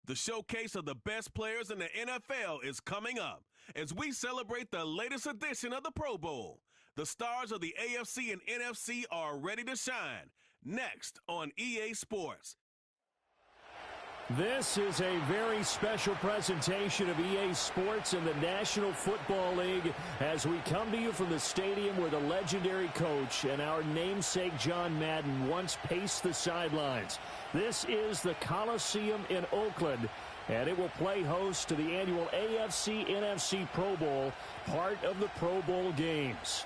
The showcase of the best players in the NFL is coming up as we celebrate the latest edition of the Pro Bowl. The stars of the AFC and NFC are ready to shine. Next on EA Sports. This is a very special presentation of EA Sports and the National Football League as we come to you from the stadium where the legendary coach and our namesake John Madden once paced the sidelines. This is the Coliseum in Oakland, and it will play host to the annual AFC-NFC Pro Bowl, part of the Pro Bowl games.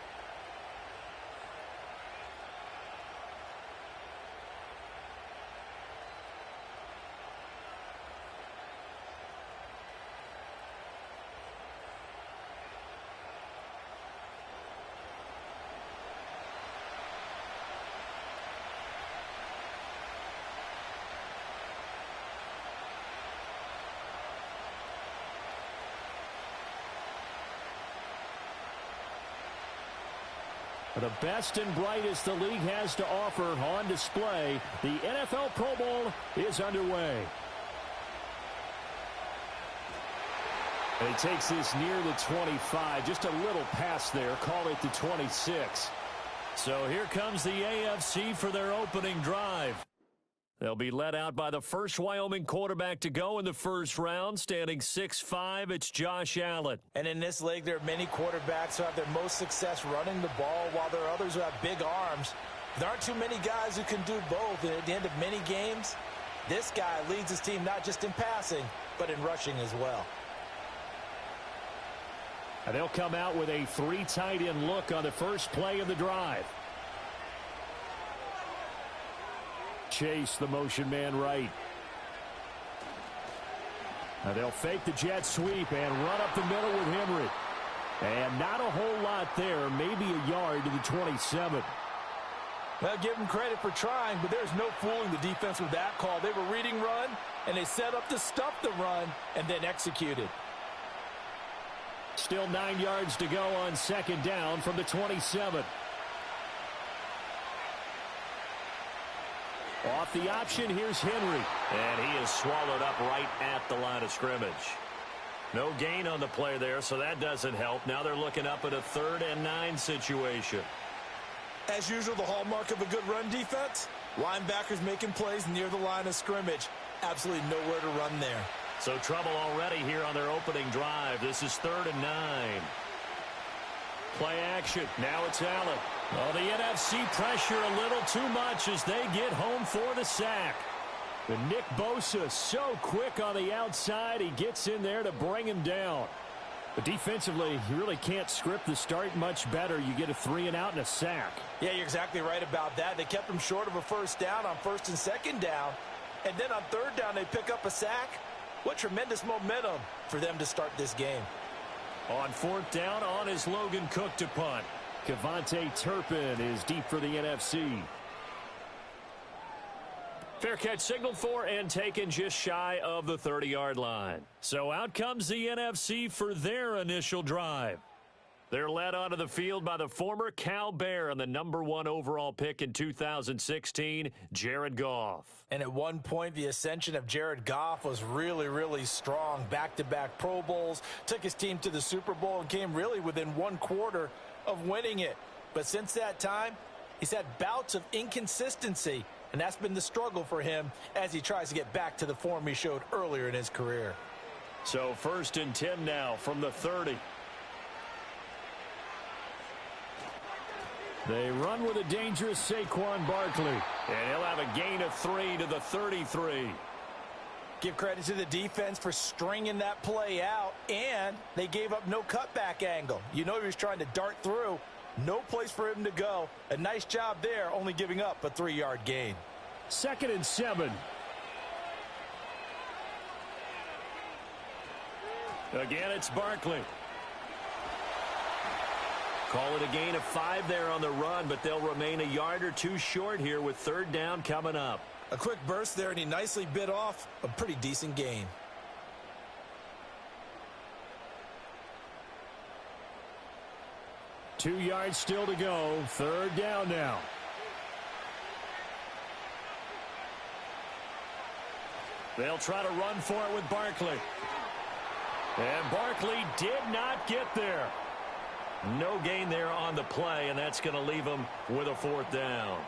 The best and brightest the league has to offer on display. The NFL Pro Bowl is underway. He takes this near the 25, just a little past there, call it the 26. So here comes the AFC for their opening drive. They'll be led out by the first Wyoming quarterback to go in the first round, standing 6'5", it's Josh Allen. And in this league, there are many quarterbacks who have their most success running the ball, while there are others who have big arms. There aren't too many guys who can do both, and at the end of many games, this guy leads his team not just in passing, but in rushing as well. And they'll come out with a three tight end look on the first play of the drive. Chase, the motion man right. Now they'll fake the jet sweep and run up the middle with Henry. And not a whole lot there, maybe a yard to the 27. Well, give them credit for trying, but there's no fooling the defense with that call. They were reading run, and they set up to stop the run, and then executed. Still 9 yards to go on second down from the 27. Off the option, here's Henry. And he is swallowed up right at the line of scrimmage. No gain on the play there, so that doesn't help. Now they're looking up at a 3rd and 9 situation. As usual, the hallmark of a good run defense, linebackers making plays near the line of scrimmage. Absolutely nowhere to run there. So trouble already here on their opening drive. This is 3rd and 9. Play action. Now it's Allen. Well, the NFC pressure a little too much as they get home for the sack. And Nick Bosa so quick on the outside. He gets in there to bring him down. But defensively, you really can't script the start much better. You get a 3 and out and a sack. Yeah, you're exactly right about that. They kept him short of a first down on 1st and 2nd down. And then on 3rd down, they pick up a sack. What tremendous momentum for them to start this game. On 4th down, on is Logan Cook to punt. Kevontae Turpin is deep for the NFC. Fair catch signaled for and taken just shy of the 30-yard line. So out comes the NFC for their initial drive. They're led onto the field by the former Cal Bear and the #1 overall pick in 2016, Jared Goff. And at one point, the ascension of Jared Goff was really, really strong. Back-to-back Pro Bowls, took his team to the Super Bowl and came really within 1/4 of winning it. But since that time, he's had bouts of inconsistency, and that's been the struggle for him as he tries to get back to the form he showed earlier in his career. So 1st and 10 now from the 30. They run with a dangerous Saquon Barkley. And he'll have a gain of 3 to the 33. Give credit to the defense for stringing that play out, and they gave up no cutback angle. You know he was trying to dart through. No place for him to go. A nice job there, only giving up a 3-yard gain. 2nd and 7. Again, it's Barkley. Call it a gain of 5 there on the run, but they'll remain a yard or two short here with 3rd down coming up. A quick burst there, and he nicely bit off a pretty decent gain. Two yards still to go. 3rd down now. They'll try to run for it with Barkley. And Barkley did not get there. No gain there on the play, and that's going to leave them with a 4th down.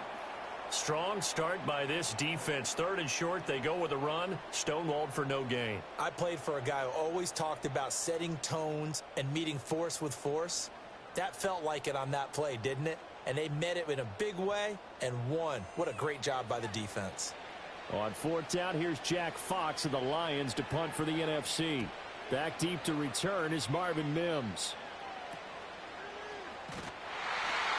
Strong start by this defense. 3rd and short, they go with a run. Stonewalled for no gain. I played for a guy who always talked about setting tones and meeting force with force. That felt like it on that play, didn't it? And they met it in a big way and won. What a great job by the defense. On 4th down, here's Jack Fox of the Lions to punt for the NFC. Back deep to return is Marvin Mims.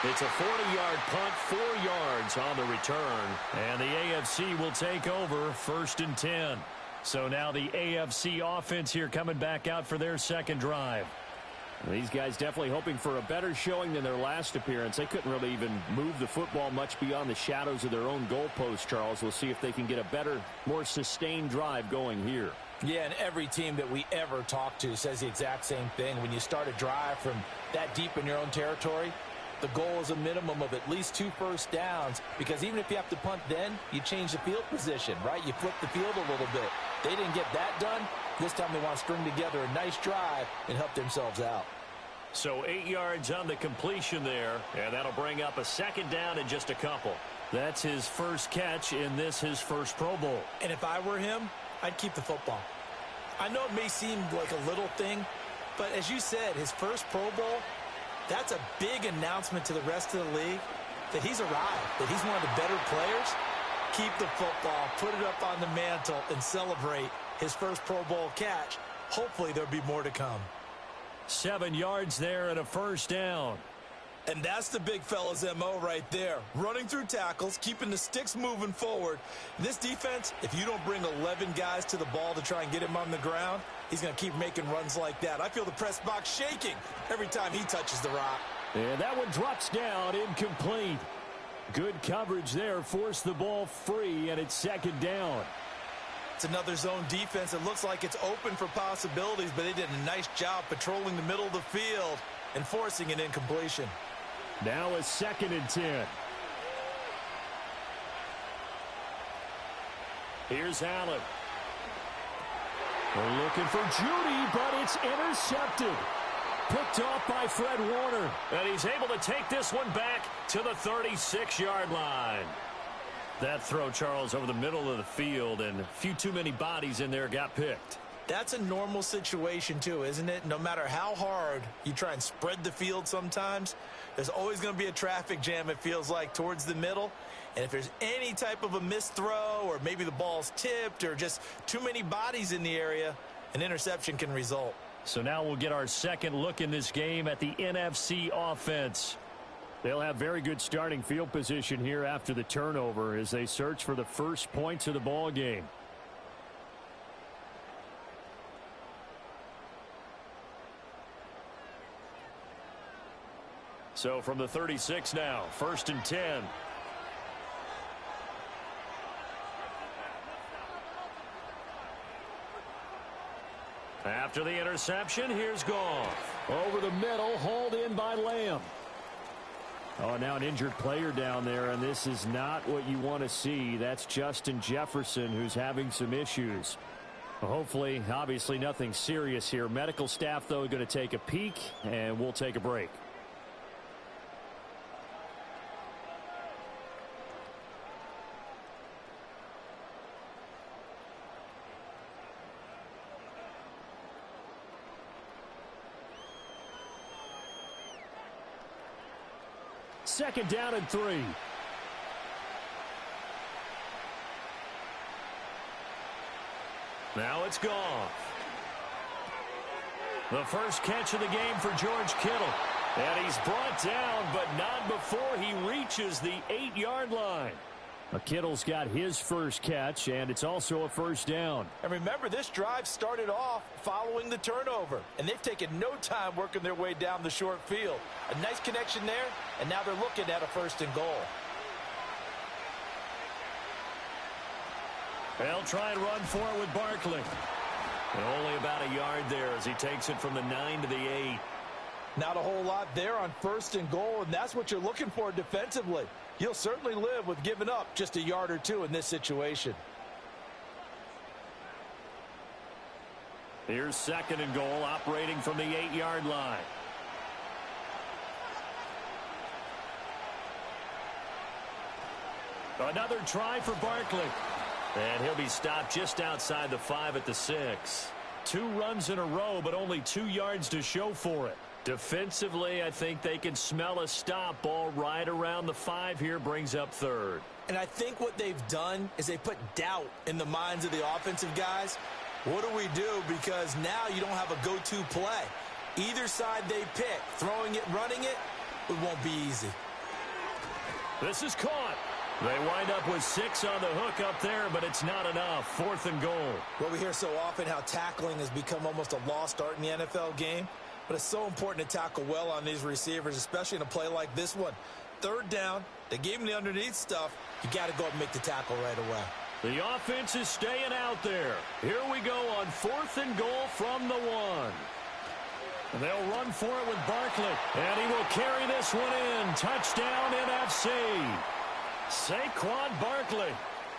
It's a 40-yard punt, 4 yards on the return. And the AFC will take over 1st and 10. So now the AFC offense here coming back out for their 2nd drive. These guys definitely hoping for a better showing than their last appearance. They couldn't really even move the football much beyond the shadows of their own goalpost, Charles. We'll see if they can get a better, more sustained drive going here. Yeah, and every team that we ever talk to says the exact same thing. When you start a drive from that deep in your own territory, the goal is a minimum of at least 2 first downs, because even if you have to punt then, you change the field position, right? You flip the field a little bit. They didn't get that done. This time they want to string together a nice drive and help themselves out. So 8 yards on the completion there, and that'll bring up a 2nd down in just a couple. That's his first catch in this, his first Pro Bowl. And if I were him, I'd keep the football. I know it may seem like a little thing, but as you said, his first Pro Bowl, that's a big announcement to the rest of the league that he's arrived, that he's one of the better players. Keep the football, put it up on the mantle, and celebrate his first Pro Bowl catch. Hopefully there'll be more to come. 7 yards there and a 1st down. And that's the big fella's MO right there. Running through tackles, keeping the sticks moving forward. This defense, if you don't bring 11 guys to the ball to try and get him on the ground, he's going to keep making runs like that. I feel the press box shaking every time he touches the rock. And that one drops down, incomplete. Good coverage there, forced the ball free, and it's 2nd down. It's another zone defense. It looks like it's open for possibilities, but they did a nice job patrolling the middle of the field and forcing an incompletion. Now a 2nd and 10. Here's Allen. They're looking for Judy, but it's intercepted. Picked off by Fred Warner. And he's able to take this one back to the 36-yard line. That throw, Charles, over the middle of the field, and a few too many bodies in there got picked. That's a normal situation, too, isn't it? No matter how hard you try and spread the field sometimes, there's always going to be a traffic jam, it feels like, towards the middle. And if there's any type of a missed throw, or maybe the ball's tipped, or just too many bodies in the area, an interception can result. So now we'll get our 2nd look in this game at the NFC offense. They'll have very good starting field position here after the turnover as they search for the first points of the ball game. So from the 36 now, 1st and 10. After the interception, here's Goff. Over the middle, hauled in by Lamb. Oh, now an injured player down there, and this is not what you want to see. That's Justin Jefferson, who's having some issues. Hopefully, obviously nothing serious here. Medical staff, though, going to take a peek, and we'll take a break. Second down and 3. Now it's Goff. The first catch of the game for George Kittle. And he's brought down, but not before he reaches the 8-yard line. Kittle's got his first catch, and it's also a first down. And remember, this drive started off following the turnover, and they've taken no time working their way down the short field. A nice connection there, and now they're looking at a 1st and goal. They'll try and run for it with Barkley. And only about a yard there as he takes it from the 9 to the 8. Not a whole lot there on 1st and goal, and that's what you're looking for defensively. You'll certainly live with giving up just a yard or two in this situation. Here's 2nd and goal, operating from the 8-yard line. Another try for Barkley. And he'll be stopped just outside the 5 at the 6. 2 runs in a row, but only 2 yards to show for it. Defensively, I think they can smell a stop. Ball right around the 5 here, brings up 3rd. And I think what they've done is they put doubt in the minds of the offensive guys. What do we do? Because now you don't have a go-to play. Either side they pick, throwing it, running it, it won't be easy. This is caught. They wind up with 6 on the hook up there, but it's not enough. 4th and goal. Well, we hear so often how tackling has become almost a lost art in the NFL game, but it's so important to tackle well on these receivers, especially in a play like this one. 3rd down, they gave him the underneath stuff. You got to go and make the tackle right away. The offense is staying out there. Here we go on 4th and goal from the 1. And they'll run for it with Barkley. And he will carry this one in. Touchdown, NFC. Saquon Barkley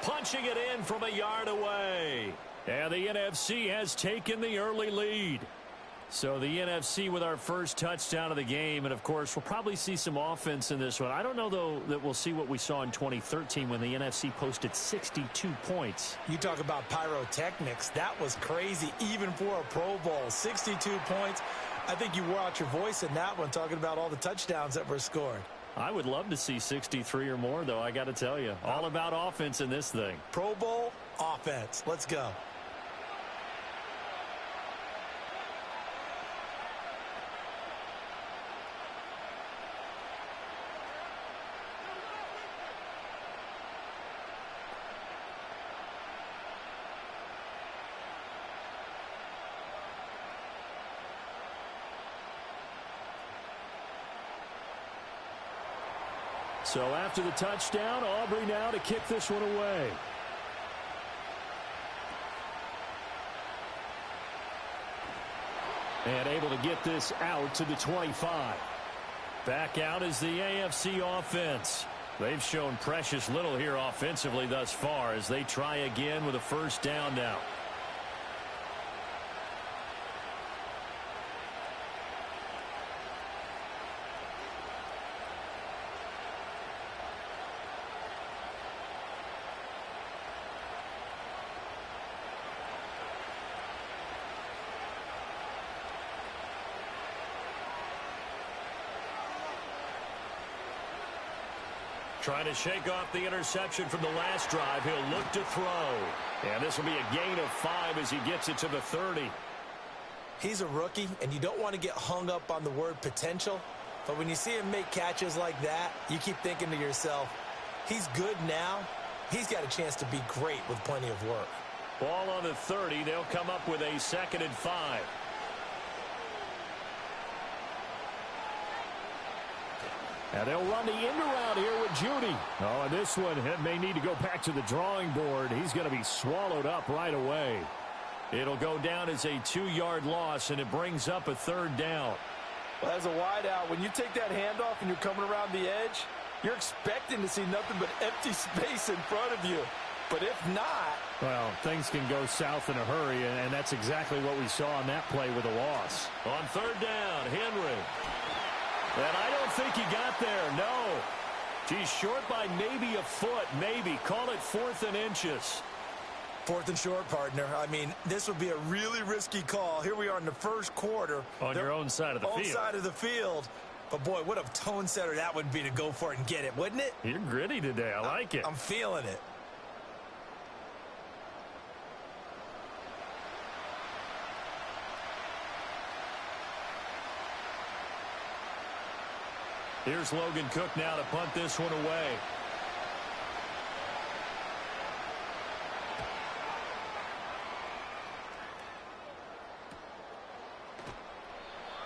punching it in from a yard away. And the NFC has taken the early lead. So the NFC with our first touchdown of the game. And, of course, we'll probably see some offense in this one. I don't know, though, that we'll see what we saw in 2013 when the NFC posted 62 points. You talk about pyrotechnics. That was crazy, even for a Pro Bowl. 62 points. I think you wore out your voice in that one, talking about all the touchdowns that were scored. I would love to see 63 or more, though, I got to tell you. All about offense in this thing. Pro Bowl offense. Let's go. So after the touchdown, Aubrey now to kick this one away. And able to get this out to the 25. Back out is the AFC offense. They've shown precious little here offensively thus far as they try again with a 1st down now. Trying to shake off the interception from the last drive. He'll look to throw. And this will be a gain of 5 as he gets it to the 30. He's a rookie, and you don't want to get hung up on the word potential. But when you see him make catches like that, you keep thinking to yourself, he's good now. He's got a chance to be great with plenty of work. Ball on the 30. They'll come up with a 2nd and 5. And they'll run the end around here with Judy. Oh, and this one may need to go back to the drawing board. He's going to be swallowed up right away. It'll go down as a 2-yard loss, and it brings up a 3rd down. Well, as a wideout, when you take that handoff and you're coming around the edge, you're expecting to see nothing but empty space in front of you. But if not... Well, things can go south in a hurry, and that's exactly what we saw on that play with a loss. On 3rd down, Henry. And I don't think he got there, no. He's short by maybe a foot, maybe. Call it 4th and inches. 4th and short, partner. I mean, this would be a really risky call. Here we are in the 1st quarter. On your own side of the field. Own side of the field. But, boy, what a tone setter that would be to go for it and get it, wouldn't it? You're gritty today. I like it. I'm feeling it. Here's Logan Cook now to punt this one away.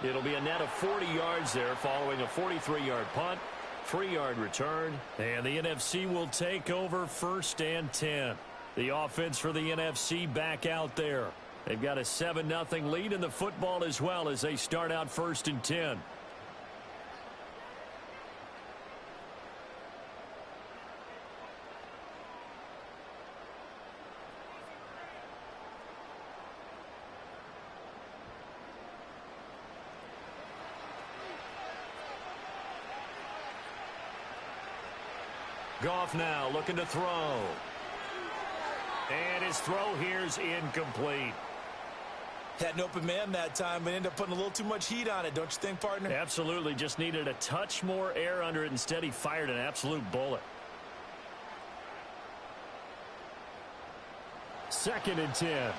It'll be a net of 40 yards there following a 43-yard punt, 3-yard return, and the NFC will take over 1st and 10. The offense for the NFC back out there. They've got a 7-0 lead in the football as well as they start out 1st and 10. Goff now looking to throw. And his throw here's incomplete. Had an open man that time, but ended up putting a little too much heat on it, don't you think, partner? Absolutely. Just needed a touch more air under it. Instead, he fired an absolute bullet. 2nd and 10.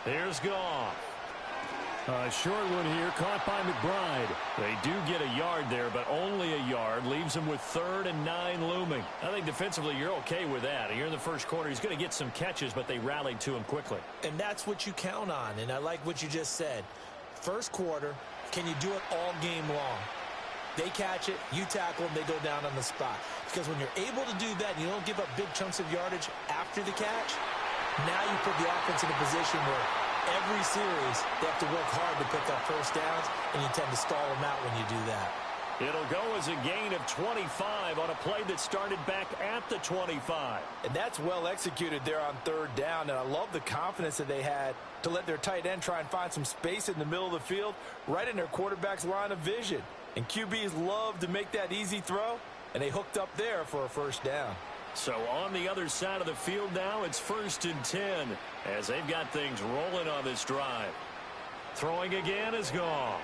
Here's Goff. A short one here, caught by McBride. They do get a yard there, but only a yard. Leaves them with 3rd and 9 looming. I think defensively you're okay with that. Here in the first quarter, he's going to get some catches, but they rallied to him quickly. And that's what you count on, and I like what you just said. First quarter, can you do it all game long? They catch it, you tackle them, they go down on the spot. Because when you're able to do that and you don't give up big chunks of yardage after the catch, now you put the offense in a position where every series they have to work hard to pick up first downs, and you tend to stall them out when you do that. It'll go as a gain of 25 on a play that started back at the 25. And that's well executed there on 3rd down, and I love the confidence that they had to let their tight end try and find some space in the middle of the field, right in their quarterback's line of vision. And QBs love to make that easy throw, and they hooked up there for a first down. So on the other side of the field now, it's 1st and 10 as they've got things rolling on this drive. Throwing again is Goff.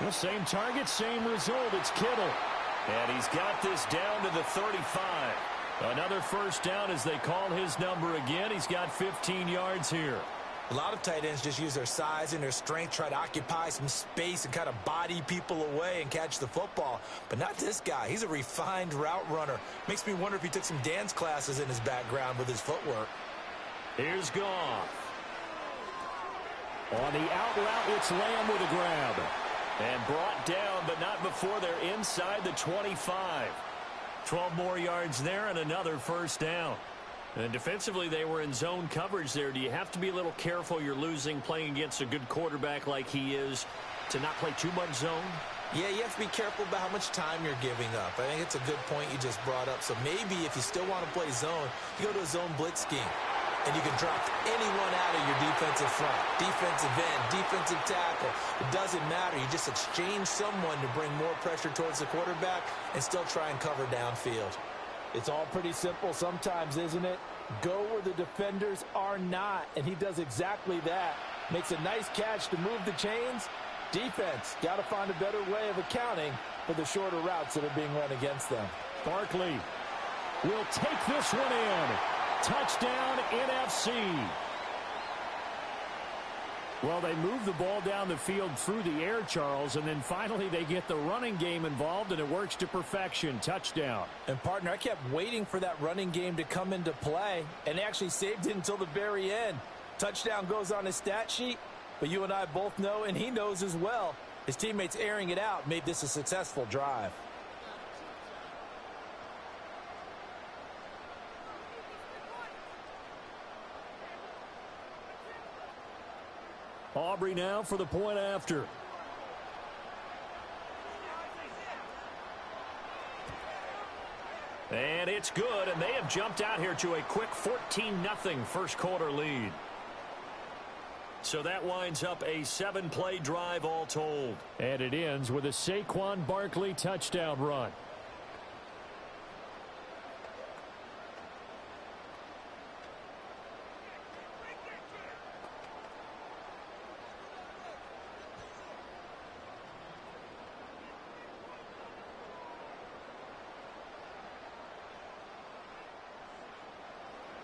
The same target, same result. It's Kittle. And he's got this down to the 35. Another first down as they call his number again. He's got 15 yards here. A lot of tight ends just use their size and their strength, try to occupy some space and kind of body people away and catch the football. But not this guy. He's a refined route runner. Makes me wonder if he took some dance classes in his background with his footwork. Here's Goff. On the out route, it's Lamb with a grab. And brought down, but not before they're inside the 25. 12 more yards there and another first down. And defensively, they were in zone coverage there. Do you have to be a little careful you're losing playing against a good quarterback like he is to not play too much zone? Yeah, you have to be careful about how much time you're giving up. I think it's a good point you just brought up. So maybe if you still want to play zone, you go to a zone blitz scheme. And you can drop anyone out of your defensive front, defensive end, defensive tackle. It doesn't matter. You just exchange someone to bring more pressure towards the quarterback and still try and cover downfield. It's all pretty simple sometimes, isn't it? Go where the defenders are not, and he does exactly that. Makes a nice catch to move the chains. Defense, got to find a better way of accounting for the shorter routes that are being run against them. Barkley will take this one in. Touchdown, NFC. Well, they move the ball down the field through the air, Charles, and then finally they get the running game involved, and it works to perfection. Touchdown. And, partner, I kept waiting for that running game to come into play, and they actually saved it until the very end. Touchdown goes on his stat sheet, but you and I both know, and he knows as well, his teammates airing it out made this a successful drive. Aubrey now for the point after. And it's good, and they have jumped out here to a quick 14-0 first quarter lead. So that winds up a 7-play drive all told. And it ends with a Saquon Barkley touchdown run.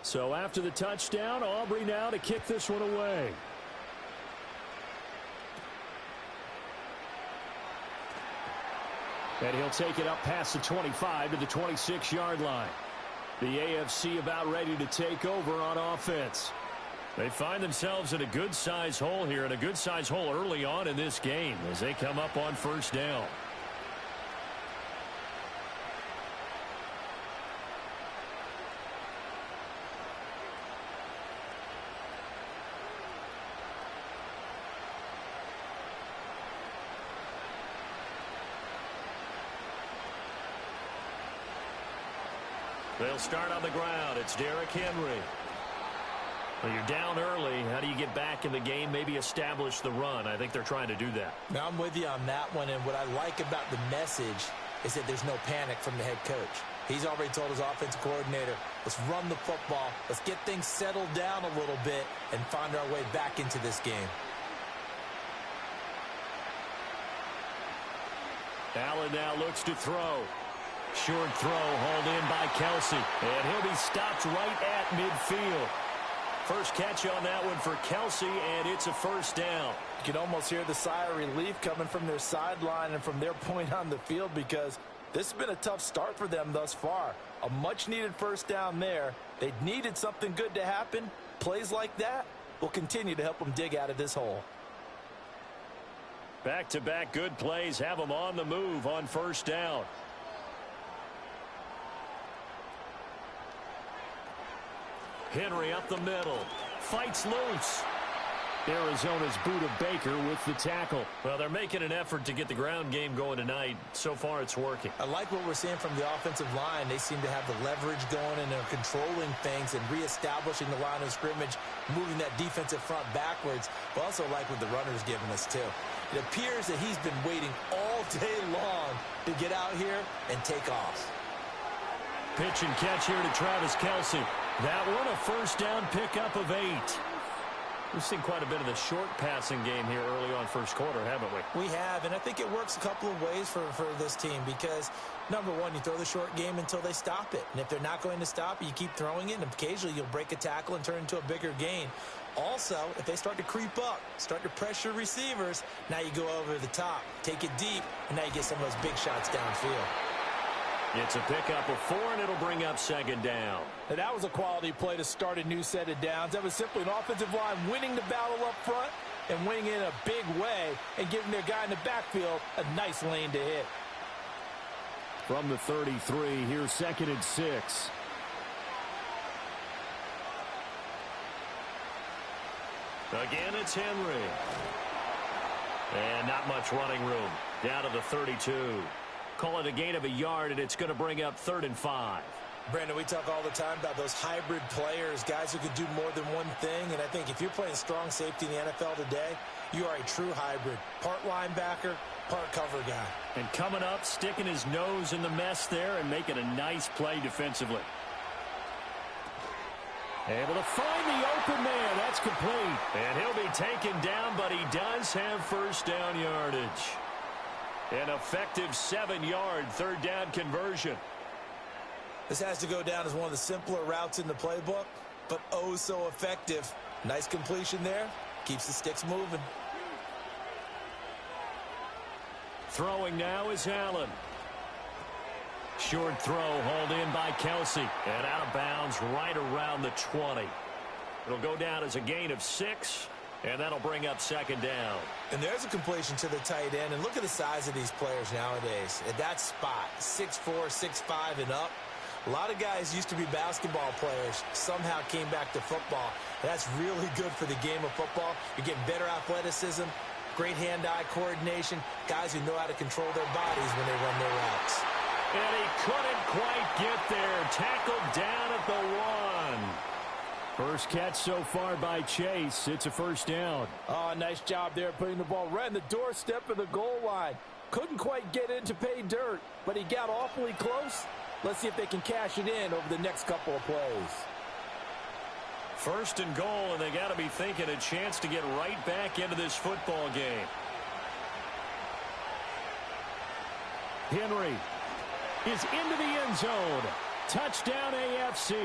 So after the touchdown, Aubrey now to kick this one away. And he'll take it up past the 25 to the 26-yard line. The AFC about ready to take over on offense. They find themselves in a good-size hole here, and a good-size hole early on in this game as they come up on first down. They'll start on the ground. It's Derrick Henry. Well, you're down early. How do you get back in the game, maybe establish the run? I think they're trying to do that. Now, I'm with you on that one, and what I like about the message is that there's no panic from the head coach. He's already told his offensive coordinator, let's run the football, let's get things settled down a little bit and find our way back into this game. Allen now looks to throw. Short throw hauled in by Kelsey, and he'll be stopped right at midfield. First catch on that one for Kelsey, and it's a first down. You can almost hear the sigh of relief coming from their sideline and from their point on the field, because this has been a tough start for them thus far. A much-needed first down there. They needed something good to happen. Plays like that will continue to help them dig out of this hole. Back-to-back good plays have them on the move on first down. Henry up the middle. Fights loose. Arizona's Buda Baker with the tackle. Well, they're making an effort to get the ground game going tonight. So far, it's working. I like what we're seeing from the offensive line. They seem to have the leverage going, and they're controlling things and reestablishing the line of scrimmage, moving that defensive front backwards. But also like what the runner's giving us, too. It appears that he's been waiting all day long to get out here and take off. Pitch and catch here to Travis Kelsey. That one a first down pickup of 8. We've seen quite a bit of the short passing game here early on first quarter, haven't we? We have, and I think it works a couple of ways for this team because, number one, you throw the short game until they stop it. And if they're not going to stop it, you keep throwing it, and occasionally you'll break a tackle and turn it into a bigger gain. Also, if they start to creep up, start to pressure receivers, now you go over the top, take it deep, and now you get some of those big shots downfield. It's a pickup of 4, and it'll bring up second down. And that was a quality play to start a new set of downs. That was simply an offensive line winning the battle up front and winning it in a big way and giving their guy in the backfield a nice lane to hit. From the 33, here's 2nd and 6. Again, it's Henry. And not much running room. Down to the 32. Call it a gain of a yard, and it's going to bring up 3rd and 5. Brandon, we talk all the time about those hybrid players, guys who can do more than one thing. And I think if you're playing strong safety in the NFL today, you are a true hybrid. Part linebacker, part cover guy. And coming up, sticking his nose in the mess there and making a nice play defensively. Able to find the open man. That's complete. And he'll be taken down, but he does have first down yardage. An effective 7-yard third down conversion. This has to go down as one of the simpler routes in the playbook, but oh so effective. Nice completion there. Keeps the sticks moving. Throwing now is Allen. Short throw hauled in by Kelsey. And out of bounds right around the 20. It'll go down as a gain of 6. And that'll bring up second down. And there's a completion to the tight end. And look at the size of these players nowadays. At that spot, 6'4", 6'5", and up. A lot of guys used to be basketball players, somehow came back to football. That's really good for the game of football. You're getting better athleticism, great hand-eye coordination, guys who know how to control their bodies when they run their routes. And he couldn't quite get there. Tackled down at the 1. First catch so far by Chase. It's a first down. Oh, nice job there putting the ball right on the doorstep of the goal line. Couldn't quite get in to pay dirt, but he got awfully close. Let's see if they can cash it in over the next couple of plays. First and goal, and they got to be thinking a chance to get right back into this football game. Henry is into the end zone. Touchdown AFC.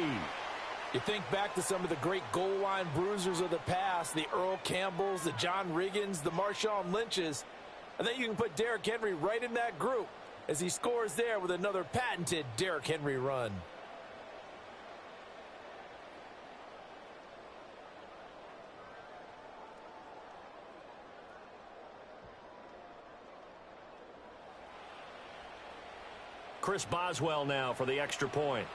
You think back to some of the great goal line bruisers of the past, the Earl Campbells, the John Riggins, the Marshawn Lynches. I think you can put Derrick Henry right in that group as he scores there with another patented Derrick Henry run. Chris Boswell now for the extra point.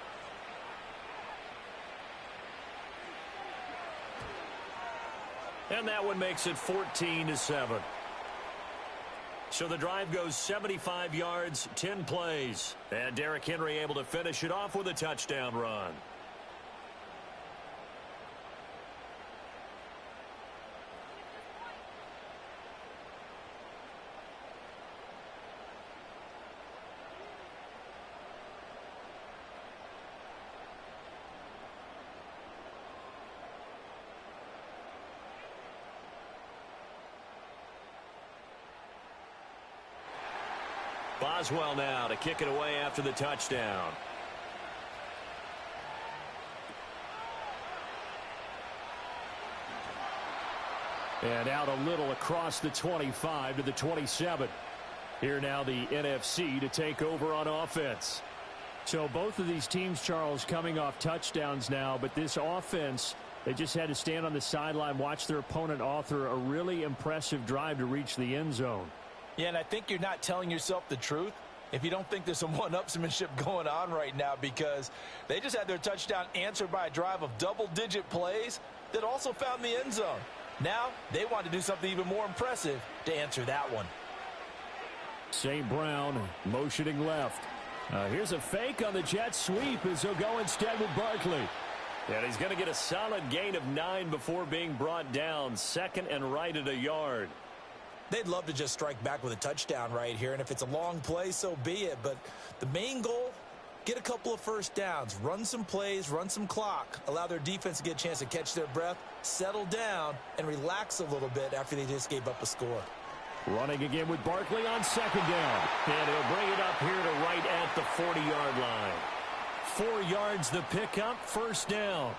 And that one makes it 14-7. So the drive goes 75 yards, 10 plays. And Derrick Henry able to finish it off with a touchdown run. Boswell now to kick it away after the touchdown. And out a little across the 25 to the 27. Here now the NFC to take over on offense. So both of these teams, Charles, coming off touchdowns now, but this offense, they just had to stand on the sideline, watch their opponent author a really impressive drive to reach the end zone. Yeah, and I think you're not telling yourself the truth if you don't think there's some one-upsmanship going on right now, because they just had their touchdown answered by a drive of double-digit plays that also found the end zone. Now they want to do something even more impressive to answer that one. St. Brown motioning left. Here's a fake on the jet sweep as he'll go instead with Barkley. And he's going to get a solid gain of 9 before being brought down. Second and right at a yard. They'd love to just strike back with a touchdown right here, and if it's a long play, so be it. But the main goal, get a couple of first downs, run some plays, run some clock, allow their defense to get a chance to catch their breath, settle down, and relax a little bit after they just gave up a score. Running again with Barkley on second down. And he'll bring it up here to right at the 40-yard line. 4 yards the pickup, first down.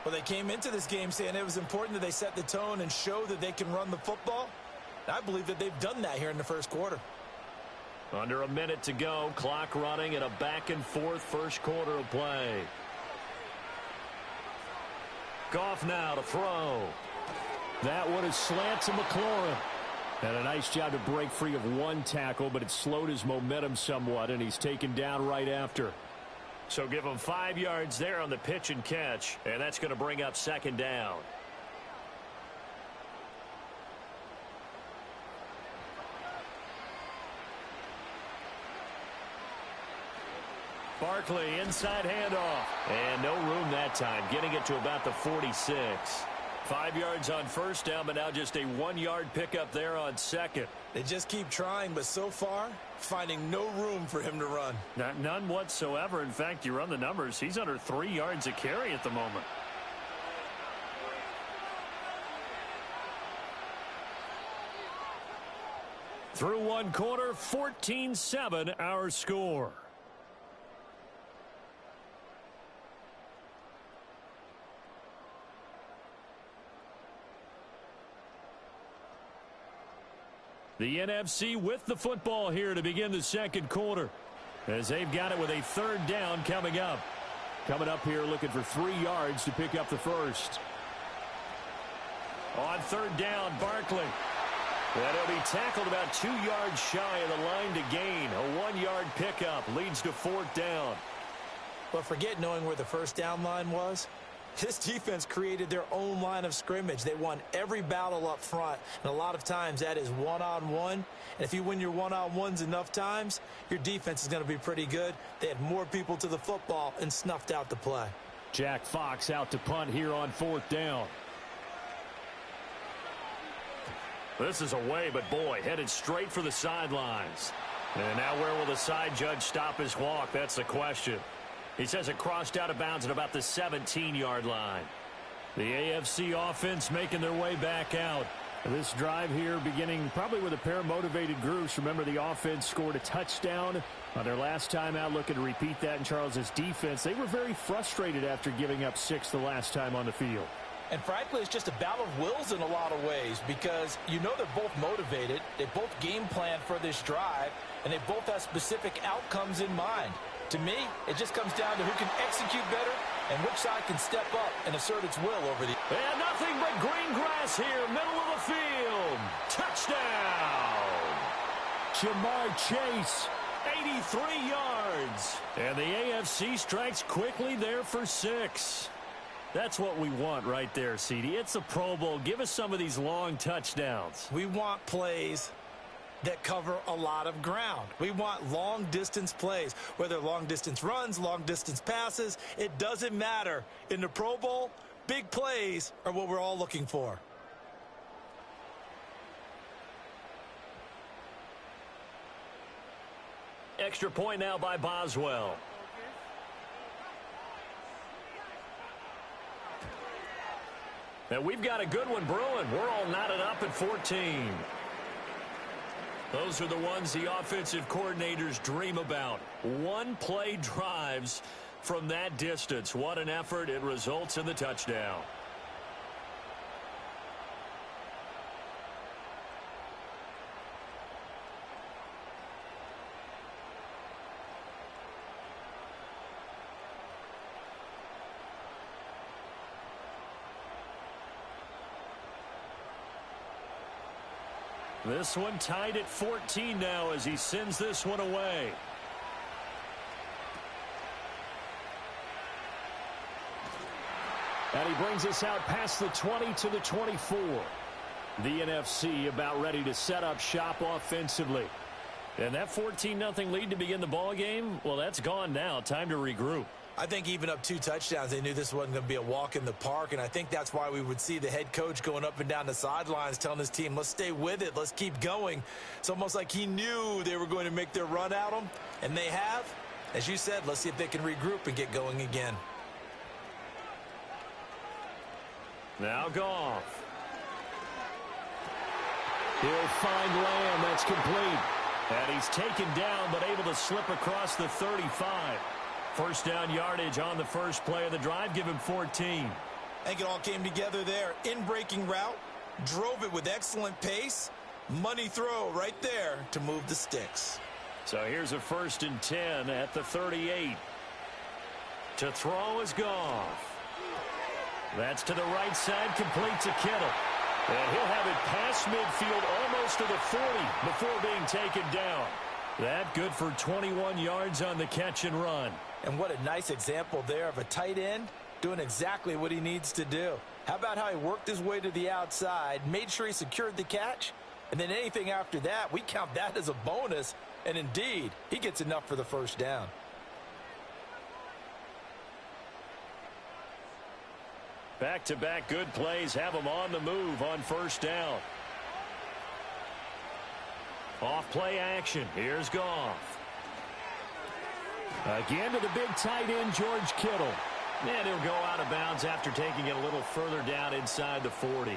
Well, they came into this game saying it was important that they set the tone and show that they can run the football. I believe that they've done that here in the first quarter. Under a minute to go, clock running and a back-and-forth first quarter of play. Goff now to throw. That one is slant to McLaurin. And a nice job to break free of one tackle, but it slowed his momentum somewhat, and he's taken down right after. So give him 5 yards there on the pitch and catch, and that's going to bring up second down. Barkley, inside handoff. And no room that time, getting it to about the 46. 5 yards on first down, but now just a 1-yard pickup there on second. They just keep trying, but so far, finding no room for him to run. None whatsoever. In fact, you run the numbers, he's under 3 yards a carry at the moment. Through one quarter, 14-7 our score. The NFC with the football here to begin the second quarter, as they've got it with a third down coming up. Coming up here looking for 3 yards to pick up the first. On third down, Barkley. And he'll be tackled about 2 yards shy of the line to gain. A 1-yard pickup leads to fourth down. But forget knowing where the first down line was. This defense created their own line of scrimmage. They won every battle up front, and a lot of times that is one-on-one. And if you win your one-on-ones enough times, your defense is going to be pretty good. They had more people to the football and snuffed out the play. Jack Fox out to punt here on fourth down. This is away, but boy, headed straight for the sidelines. And now where will the side judge stop his walk? That's the question. He says it crossed out of bounds at about the 17-yard line. The AFC offense making their way back out. This drive here beginning probably with a pair of motivated groups. Remember, the offense scored a touchdown on their last time out, looking to repeat that in Charles's defense. They were very frustrated after giving up 6 the last time on the field. And frankly, it's just a battle of wills in a lot of ways, because you know they're both motivated. They both game plan for this drive, and they both have specific outcomes in mind. To me, it just comes down to who can execute better and which side can step up and assert its will over the... And nothing but green grass here, middle of the field. Touchdown! Jamar Chase. 83 yards. And the AFC strikes quickly there for 6. That's what we want right there, CD. It's a Pro Bowl. Give us some of these long touchdowns. We want plays that cover a lot of ground. We want long-distance plays, whether long-distance runs, long-distance passes. It doesn't matter. In the Pro Bowl, big plays are what we're all looking for. Extra point now by Boswell. And we've got a good one brewing. We're all knotted up at 14. Those those are the ones the offensive coordinators dream about. One-play drives from that distance. What an effort. It results in the touchdown. This one tied at 14 now as he sends this one away. And he brings us out past the 20 to the 24. The NFC about ready to set up shop offensively. And that 14-0 lead to begin the ball game, well, that's gone now. Time to regroup. I think even up 2 touchdowns, they knew this wasn't going to be a walk in the park, and I think that's why we would see the head coach going up and down the sidelines telling his team, let's stay with it, let's keep going. It's almost like he knew they were going to make their run at him, and they have. As you said, let's see if they can regroup and get going again. Now Goff. He'll find Lamb. That's complete. And he's taken down but able to slip across the 35. First down yardage on the first play of the drive. Give him 14. I think it all came together there. In-breaking route, drove it with excellent pace. Money throw right there to move the sticks. So here's a 1st and 10 at the 38. To throw is Goff. That's to the right side, complete to Kittle. And he'll have it past midfield almost to the 40 before being taken down. That good for 21 yards on the catch and run. And what a nice example there of a tight end doing exactly what he needs to do. How about how he worked his way to the outside, made sure he secured the catch, and then anything after that, we count that as a bonus. And indeed, he gets enough for the first down. Back-to-back good plays have him on the move on first down. Off-play action. Here's Goff. Again to the big tight end, George Kittle. And he'll go out of bounds after taking it a little further down inside the 40.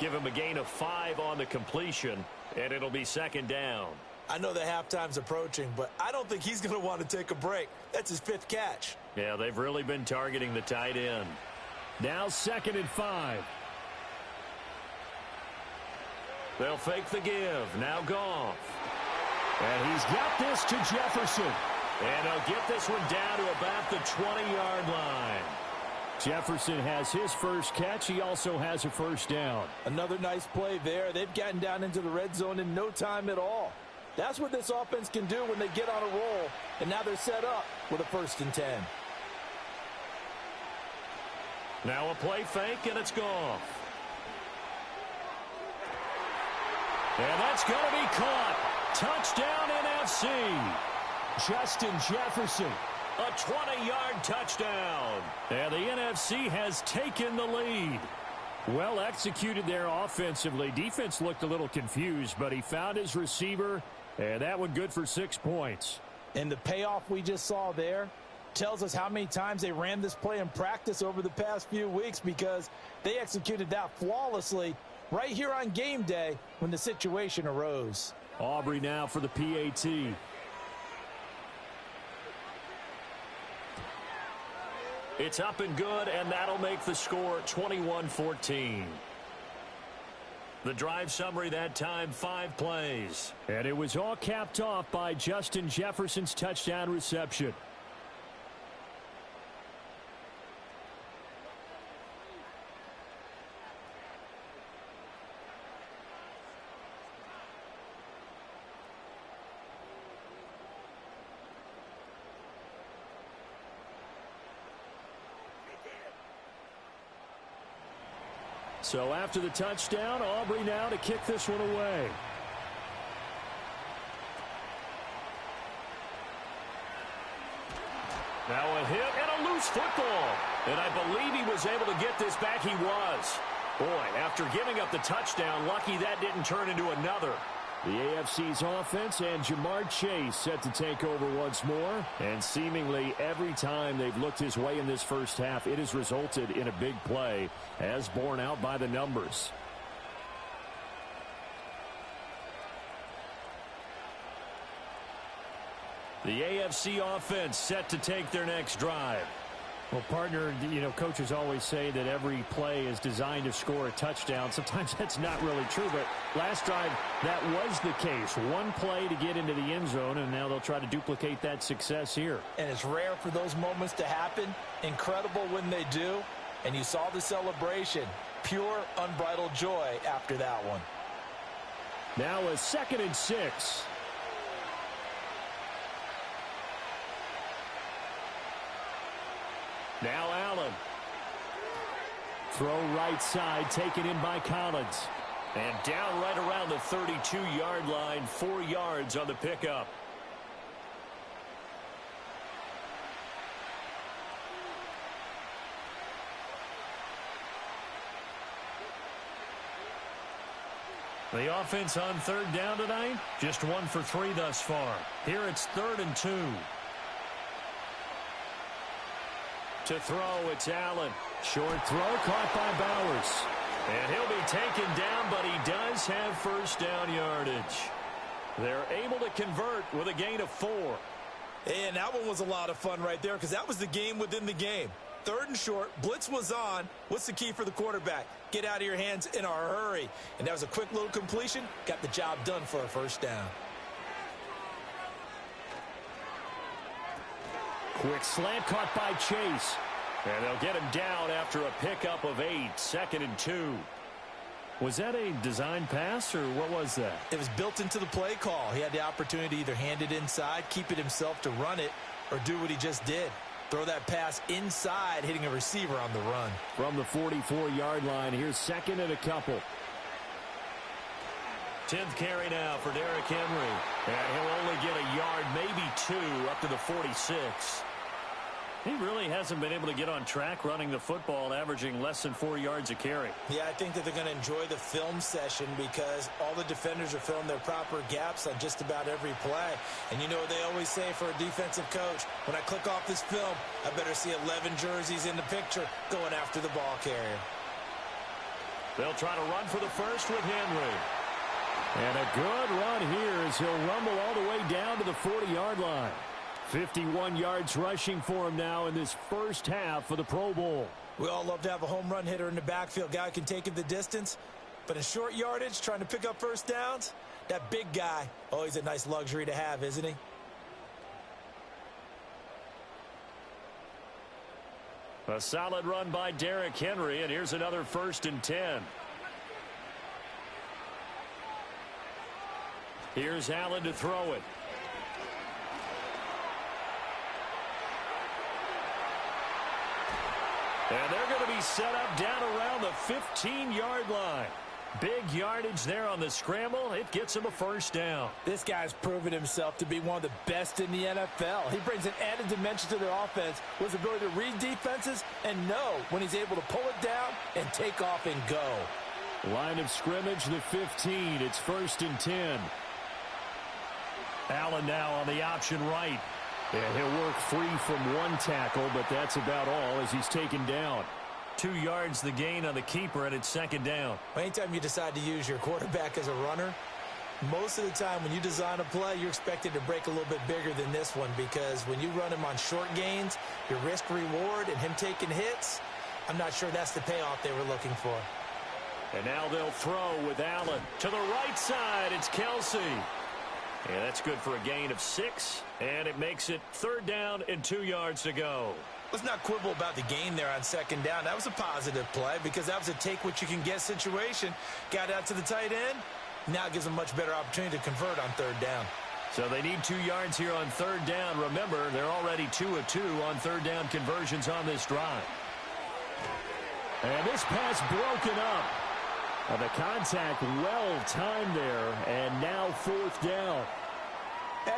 Give him a gain of 5 on the completion, and it'll be 2nd down. I know the halftime's approaching, but I don't think he's going to want to take a break. That's his 5th catch. Yeah, they've really been targeting the tight end. Now 2nd and 5. They'll fake the give. Now Goff. And he's got this to Jefferson. And he'll get this one down to about the 20-yard line. Jefferson has his first catch. He also has a first down. Another nice play there. They've gotten down into the red zone in no time at all. That's what this offense can do when they get on a roll. And now they're set up with a 1st and 10. Now a play fake, and it's Goff. And that's going to be caught. Touchdown NFC. Justin Jefferson. A 20-yard touchdown. And the NFC has taken the lead. Well executed there offensively. Defense looked a little confused, but he found his receiver, and that one good for 6 points. And the payoff we just saw there tells us how many times they ran this play in practice over the past few weeks, because they executed that flawlessly right here on game day when the situation arose. Aubrey now for the PAT. It's up and good, and that'll make the score 21-14. The drive summary that time, 5 plays. And it was all capped off by Justin Jefferson's touchdown reception. So after the touchdown, Aubrey now to kick this one away. Now a hit and a loose football. And I believe he was able to get this back. He was. Boy, after giving up the touchdown, lucky that didn't turn into another. The AFC's offense and Jamar Chase set to take over once more. And seemingly every time they've looked his way in this first half, it has resulted in a big play, as borne out by the numbers. The AFC offense set to take their next drive. Well, partner, coaches always say that every play is designed to score a touchdown. Sometimes that's not really true, but last drive, that was the case. One play to get into the end zone, and now they'll try to duplicate that success here. And it's rare for those moments to happen. Incredible when they do. And you saw the celebration. Pure, unbridled joy after that one. Now a 2nd and 6. Now Allen. Throw right side, taken in by Collins. And down right around the 32-yard line, 4 yards on the pickup. The offense on 3rd down tonight, just 1 for 3 thus far. Here it's 3rd and 2. To throw, it's Allen. Short throw, caught by Bowers. And he'll be taken down, but he does have first down yardage. They're able to convert with a gain of 4. And that one was a lot of fun right there because that was the game within the game. 3rd and short, blitz was on. What's the key for the quarterback? Get out of your hands in a hurry. And that was a quick little completion. Got the job done for a first down. Quick slant caught by Chase. And they'll get him down after a pickup of 8, 2nd and 2. Was that a design pass, or what was that? It was built into the play call. He had the opportunity to either hand it inside, keep it himself to run it, or do what he just did. Throw that pass inside, hitting a receiver on the run. From the 44-yard line, here's 2nd and a couple. 10th carry now for Derrick Henry. And he'll only get a yard, maybe 2, up to the 46. He really hasn't been able to get on track running the football, averaging less than 4 yards a carry. Yeah, I think that they're going to enjoy the film session because all the defenders are filling their proper gaps on just about every play. And you know what they always say for a defensive coach, when I click off this film, I better see 11 jerseys in the picture going after the ball carrier. They'll try to run for the first with Henry. And a good run here as he'll rumble all the way down to the 40-yard line. 51 yards rushing for him now in this first half of the Pro Bowl. We all love to have a home run hitter in the backfield. Guy who can take it the distance. But in short yardage, trying to pick up first downs, that big guy, always a nice luxury to have, isn't he? A solid run by Derrick Henry, and here's another 1st and 10. Here's Allen to throw it. And they're going to be set up down around the 15-yard line. Big yardage there on the scramble. It gets him a first down. This guy's proven himself to be one of the best in the NFL. He brings an added dimension to their offense with his ability to read defenses and know when he's able to pull it down and take off and go. Line of scrimmage, the 15. It's 1st and 10. Allen now on the option right. And he'll work free from one tackle, but that's about all as he's taken down. 2 yards the gain on the keeper, and it's 2nd down. Anytime you decide to use your quarterback as a runner, most of the time when you design a play, you're expected to break a little bit bigger than this one because when you run him on short gains, your risk-reward and him taking hits, I'm not sure that's the payoff they were looking for. And now they'll throw with Allen. To the right side, it's Kelsey. And that's good for a gain of 6, and it makes it 3rd down and 2 yards to go. Let's not quibble about the gain there on 2nd down. That was a positive play because that was a take-what-you-can-get situation. Got out to the tight end. Now it gives them a much better opportunity to convert on 3rd down. So they need 2 yards here on 3rd down. Remember, they're already 2 of 2 on 3rd down conversions on this drive. And this pass broken up. The contact well timed there, and now 4th down.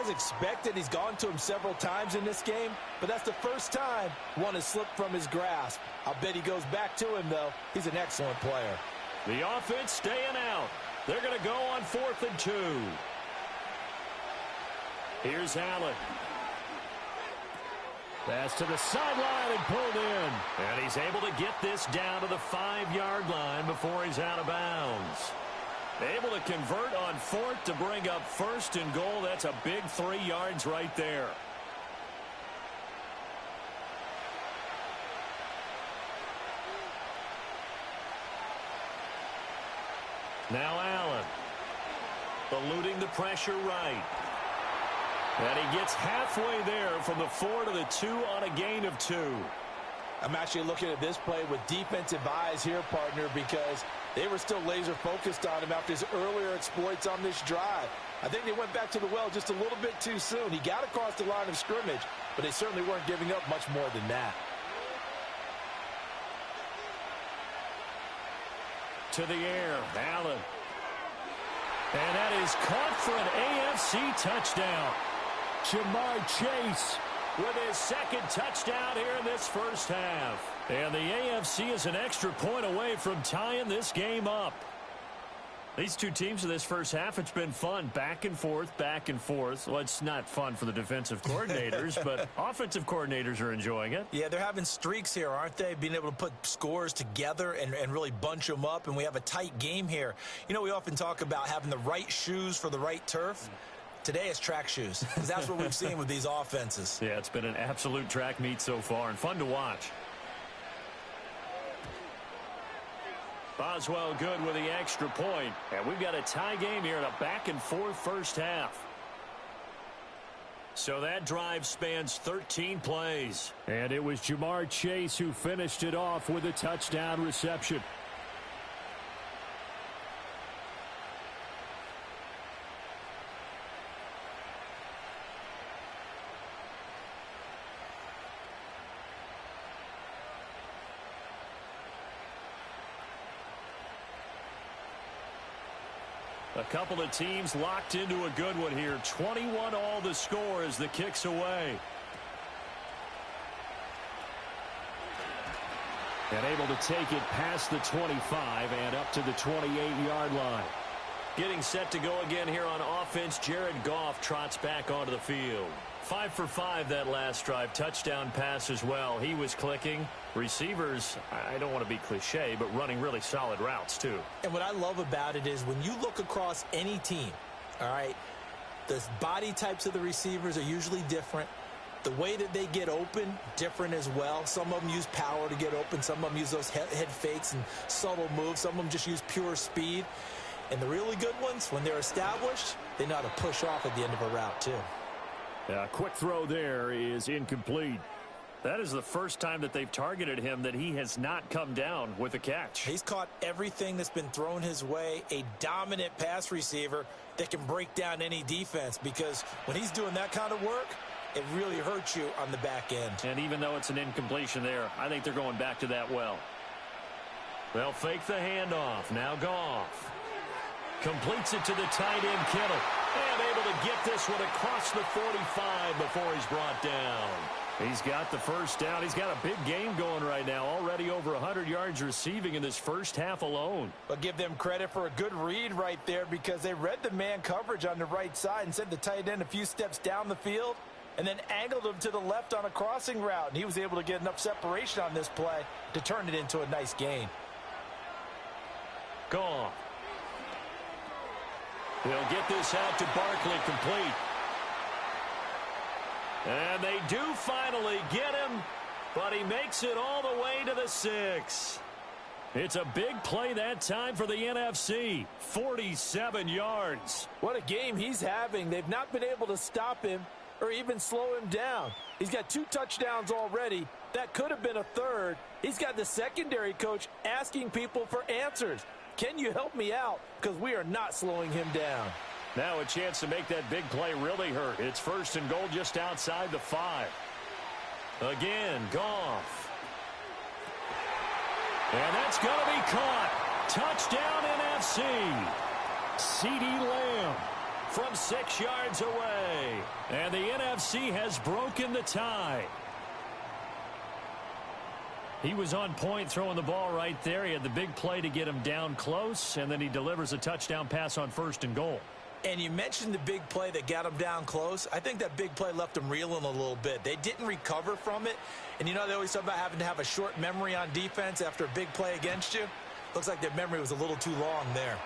As expected, he's gone to him several times in this game, but that's the first time one has slipped from his grasp. I'll bet he goes back to him, though. He's an excellent player. The offense staying out. They're going to go on 4th and 2. Here's Allen. Pass to the sideline and pulled in. And he's able to get this down to the 5-yard line before he's out of bounds. Able to convert on fourth to bring up first and goal. That's a big 3 yards right there. Now Allen. Eluding the pressure right. And he gets halfway there from the 4 to the 2 on a gain of 2. I'm actually looking at this play with defensive eyes here, partner, because they were still laser focused on him after his earlier exploits on this drive. I think they went back to the well just a little bit too soon. He got across the line of scrimmage, but they certainly weren't giving up much more than that. To the air, Allen. And that is caught for an AFC touchdown. Jamar Chase with his second touchdown here in this first half. And the AFC is an extra point away from tying this game up. These two teams in this first half, it's been fun. Back and forth, back and forth. Well, it's not fun for the defensive coordinators, but offensive coordinators are enjoying it. Yeah, they're having streaks here, aren't they? Being able to put scores together and really bunch them up, and we have a tight game here. You know, we often talk about having the right shoes for the right turf. Today it's track shoes, because that's what we've seen with these offenses. Yeah, it's been an absolute track meet so far, and fun to watch. Boswell good with the extra point. And we've got a tie game here in a back-and-forth first half. So that drive spans 13 plays. And it was Jamar Chase who finished it off with a touchdown reception. A couple of teams locked into a good one here. 21 all the score as the kick's away. And able to take it past the 25 and up to the 28-yard line. Getting set to go again here on offense. Jared Goff trots back onto the field. 5 for 5 that last drive. Touchdown pass as well. He was clicking. Receivers, I don't want to be cliche, but running really solid routes too. And what I love about it is when you look across any team, all right, the body types of the receivers are usually different. The way that they get open, different as well. Some of them use power to get open. Some of them use those head fakes and subtle moves. Some of them just use pure speed. And the really good ones, when they're established, they know how to push off at the end of a route too. A quick throw there is incomplete. That is the first time that they've targeted him that he has not come down with a catch. He's caught everything that's been thrown his way. A dominant pass receiver that can break down any defense, because when he's doing that kind of work, it really hurts you on the back end. And even though it's an incompletion there, I think they're going back to that well. They'll fake the handoff. Now Goff completes it to the tight end, Kittle. And able to get this one across the 45 before he's brought down. He's got the first down. He's got a big game going right now. Already over 100 yards receiving in this first half alone. But give them credit for a good read right there, because they read the man coverage on the right side and sent the tight end a few steps down the field and then angled him to the left on a crossing route. And he was able to get enough separation on this play to turn it into a nice gain. Goff. They'll get this out to Barkley, complete. And they do finally get him, but he makes it all the way to the 6. It's a big play that time for the NFC. 47 yards. What a game he's having. They've not been able to stop him or even slow him down. He's got 2 touchdowns already. That could have been a third. He's got the secondary coach asking people for answers. Can you help me out? Because we are not slowing him down. Now a chance to make that big play really hurt. It's first and goal just outside the 5. Again, Goff. And that's going to be caught. Touchdown NFC. CeeDee Lamb from 6 yards away. And the NFC has broken the tie. He was on point throwing the ball right there. He had the big play to get him down close, and then he delivers a touchdown pass on first and goal. And you mentioned the big play that got him down close. I think that big play left him reeling a little bit. They didn't recover from it. And you know, they always talk about having to have a short memory on defense after a big play against you. Looks like their memory was a little too long there.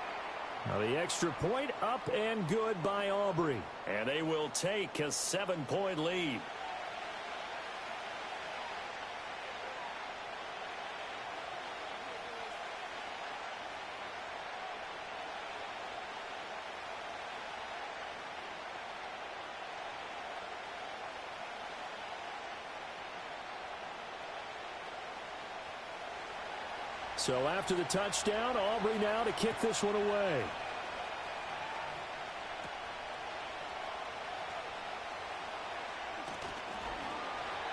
Now the extra point up and good by Aubrey. And they will take a 7-point lead. So after the touchdown, Aubrey now to kick this one away.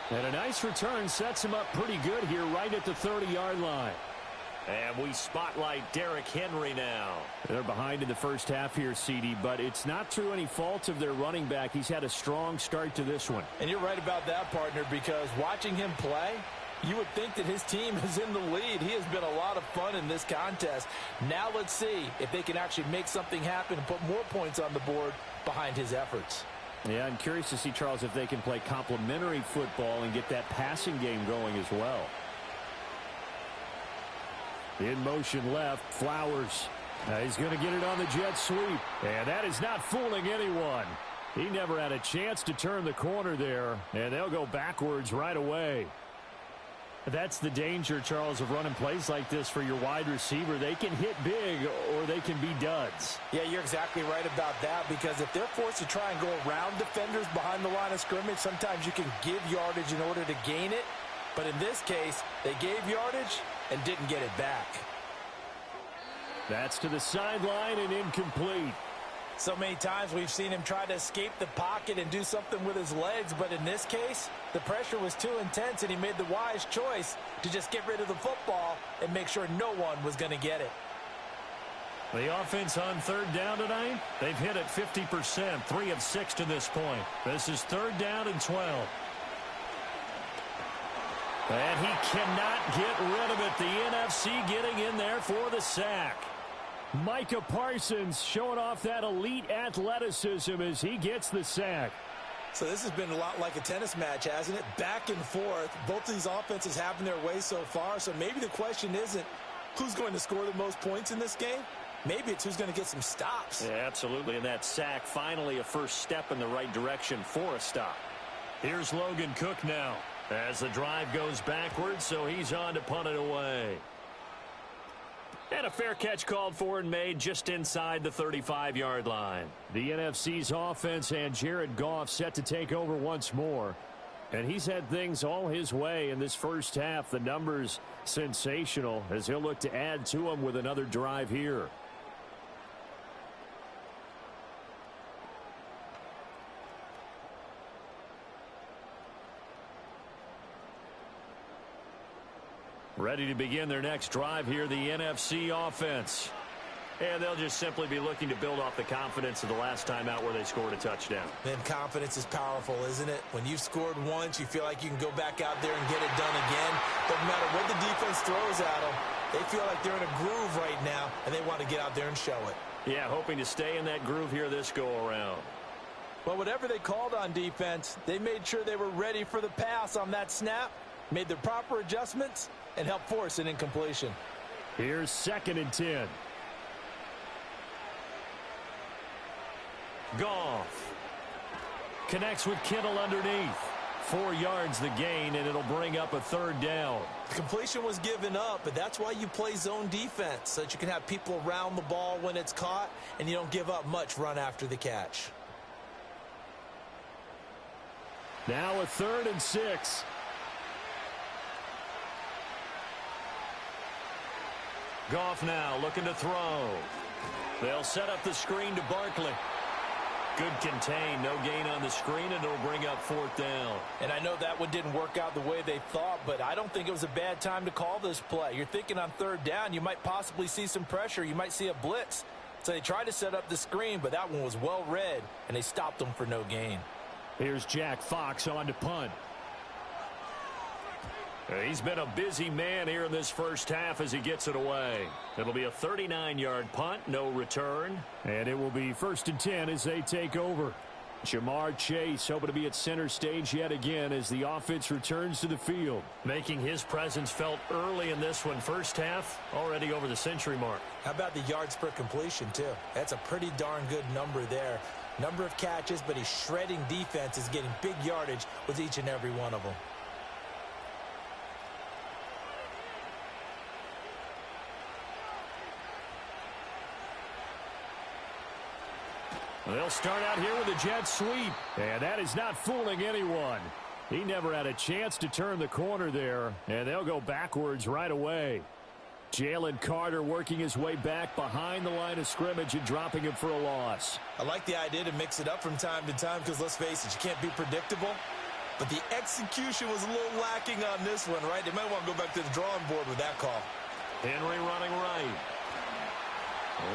And a nice return sets him up pretty good here right at the 30-yard line. And we spotlight Derrick Henry now. They're behind in the first half here, CD, but it's not through any fault of their running back. He's had a strong start to this one. And you're right about that, partner, because watching him play, you would think that his team is in the lead. He has been a lot of fun in this contest. Now let's see if they can actually make something happen and put more points on the board behind his efforts. Yeah, I'm curious to see, Charles, if they can play complementary football and get that passing game going as well. In motion left, Flowers. He's going to get it on the jet sweep. And that is not fooling anyone. He never had a chance to turn the corner there, and they'll go backwards right away. That's the danger, Charles, of running plays like this for your wide receiver. They can hit big or they can be duds. Yeah, you're exactly right about that, because if they're forced to try and go around defenders behind the line of scrimmage, sometimes you can give yardage in order to gain it. But in this case, they gave yardage and didn't get it back. That's to the sideline and incomplete. So many times we've seen him try to escape the pocket and do something with his legs, but in this case, the pressure was too intense and he made the wise choice to just get rid of the football and make sure no one was going to get it. The offense on third down tonight, they've hit it 50%, 3 of 6 to this point. This is third down and 12. And he cannot get rid of it. The NFC getting in there for the sack. Micah Parsons showing off that elite athleticism as he gets the sack. So this has been a lot like a tennis match, hasn't it? Back and forth. Both of these offenses having their way so far. So maybe the question isn't who's going to score the most points in this game. Maybe it's who's going to get some stops. Yeah, absolutely. And that sack, finally a first step in the right direction for a stop. Here's Logan Cook now as the drive goes backwards, so he's on to punt it away. And a fair catch called for and made just inside the 35-yard line. The NFC's offense and Jared Goff set to take over once more. And he's had things all his way in this first half. The numbers sensational as he'll look to add to them with another drive here. Ready to begin their next drive here, the NFC offense. And they'll just simply be looking to build off the confidence of the last time out where they scored a touchdown. Then confidence is powerful, isn't it? When you've scored once, you feel like you can go back out there and get it done again. But no matter what the defense throws at them, they feel like they're in a groove right now, and they want to get out there and show it. Yeah, hoping to stay in that groove here this go-around. Well, whatever they called on defense, they made sure they were ready for the pass on that snap, made the proper adjustments, and helped force an incompletion. Here's 2nd and 10. Goff connects with Kittle underneath. 4 yards the gain, and it'll bring up a third down. The completion was given up, but that's why you play zone defense, so that you can have people around the ball when it's caught, and you don't give up much run after the catch. Now a 3rd and 6. Goff now looking to throw. They'll set up the screen to Barkley. Good contain, no gain on the screen, and it'll bring up 4th down. And I know that one didn't work out the way they thought, but I don't think it was a bad time to call this play. You're thinking on 3rd down, you might possibly see some pressure. You might see a blitz. So they tried to set up the screen, but that one was well read, and they stopped them for no gain. Here's Jack Fox on to punt. He's been a busy man here in this first half as he gets it away. It'll be a 39-yard punt, no return. And it will be 1st and 10 as they take over. Jamar Chase hoping to be at center stage yet again as the offense returns to the field. Making his presence felt early in this one. First half, already over the century mark. How about the yards per completion, too? That's a pretty darn good number there. Number of catches, but he's shredding defense, is getting big yardage with each and every one of them. They'll start out here with a jet sweep, and that is not fooling anyone. He never had a chance to turn the corner there, and they'll go backwards right away. Jalen Carter working his way back behind the line of scrimmage and dropping him for a loss. I like the idea to mix it up from time to time because, let's face it, you can't be predictable. But the execution was a little lacking on this one, right? They might want to go back to the drawing board with that call. Henry running right.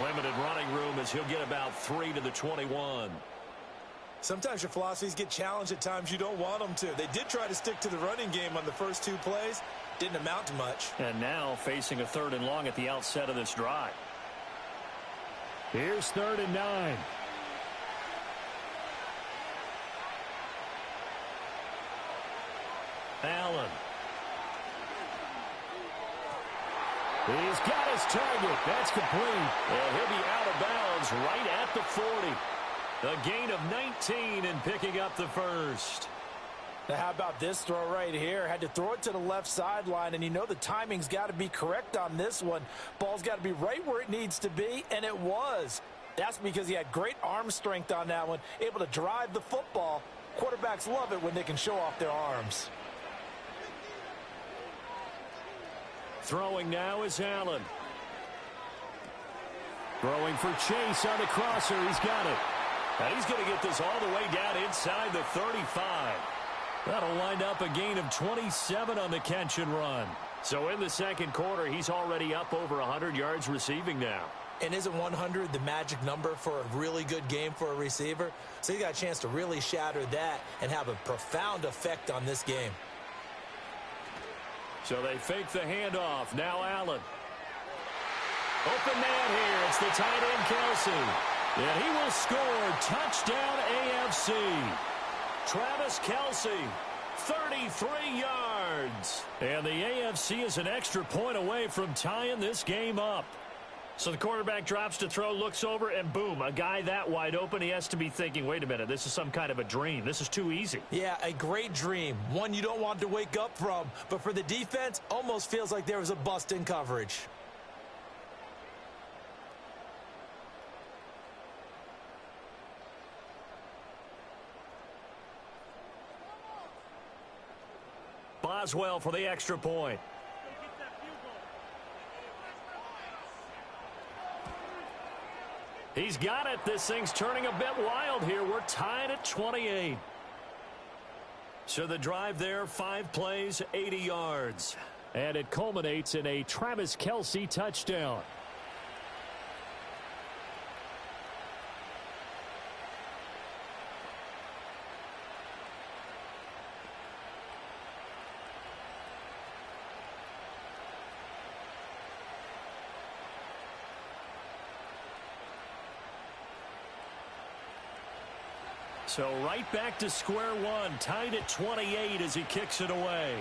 Limited running room as he'll get about 3 to the 21. Sometimes your philosophies get challenged at times you don't want them to. They did try to stick to the running game on the first 2 plays. Didn't amount to much. And now facing a 3rd and long at the outset of this drive. Here's 3rd and 9. Allen. He's got his target. That's complete. And he'll be out of bounds right at the 40. A gain of 19 and picking up the first. Now, how about this throw right here? Had to throw it to the left sideline, and you know the timing's got to be correct on this one. Ball's got to be right where it needs to be, and it was. That's because he had great arm strength on that one, able to drive the football. Quarterbacks love it when they can show off their arms. Throwing now is Allen. Throwing for Chase on the crosser. He's got it. And he's going to get this all the way down inside the 35. That'll wind up a gain of 27 on the catch and run. So in the second quarter, he's already up over 100 yards receiving now. And isn't 100 the magic number for a really good game for a receiver? So he got a chance to really shatter that and have a profound effect on this game. So they fake the handoff. Now Allen. Open man here. It's the tight end, Kelsey. And he will score. Touchdown AFC. Travis Kelsey, 33 yards. And the AFC is an extra point away from tying this game up. So the quarterback drops to throw, looks over, and boom, a guy that wide open. He has to be thinking, wait a minute, this is some kind of a dream. This is too easy. Yeah, a great dream. One you don't want to wake up from. But for the defense, almost feels like there was a bust in coverage. Boswell for the extra point. He's got it. This thing's turning a bit wild here. We're tied at 28. So the drive there, 5 plays, 80 yards. And it culminates in a Travis Kelsey touchdown. So right back to square one, tied at 28 as he kicks it away.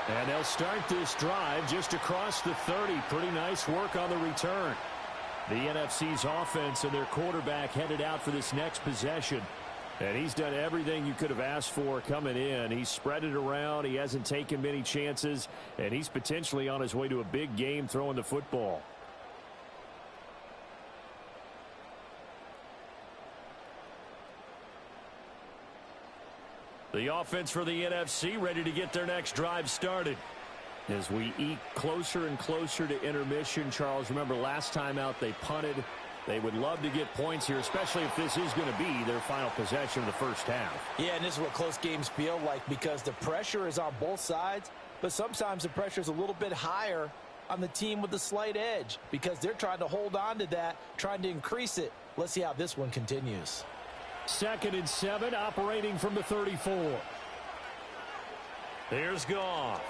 And they'll start this drive just across the 30. Pretty nice work on the return. The NFC's offense and their quarterback headed out for this next possession. And he's done everything you could have asked for coming in. He's spread it around. He hasn't taken many chances. And he's potentially on his way to a big game throwing the football. The offense for the NFC ready to get their next drive started. As we eke closer and closer to intermission, Charles, remember last time out they punted. They would love to get points here, especially if this is going to be their final possession of the first half. Yeah, and this is what close games feel like because the pressure is on both sides, but sometimes the pressure is a little bit higher on the team with the slight edge because they're trying to hold on to that, trying to increase it. Let's see how this one continues. 2nd and 7, operating from the 34. Here's Goff.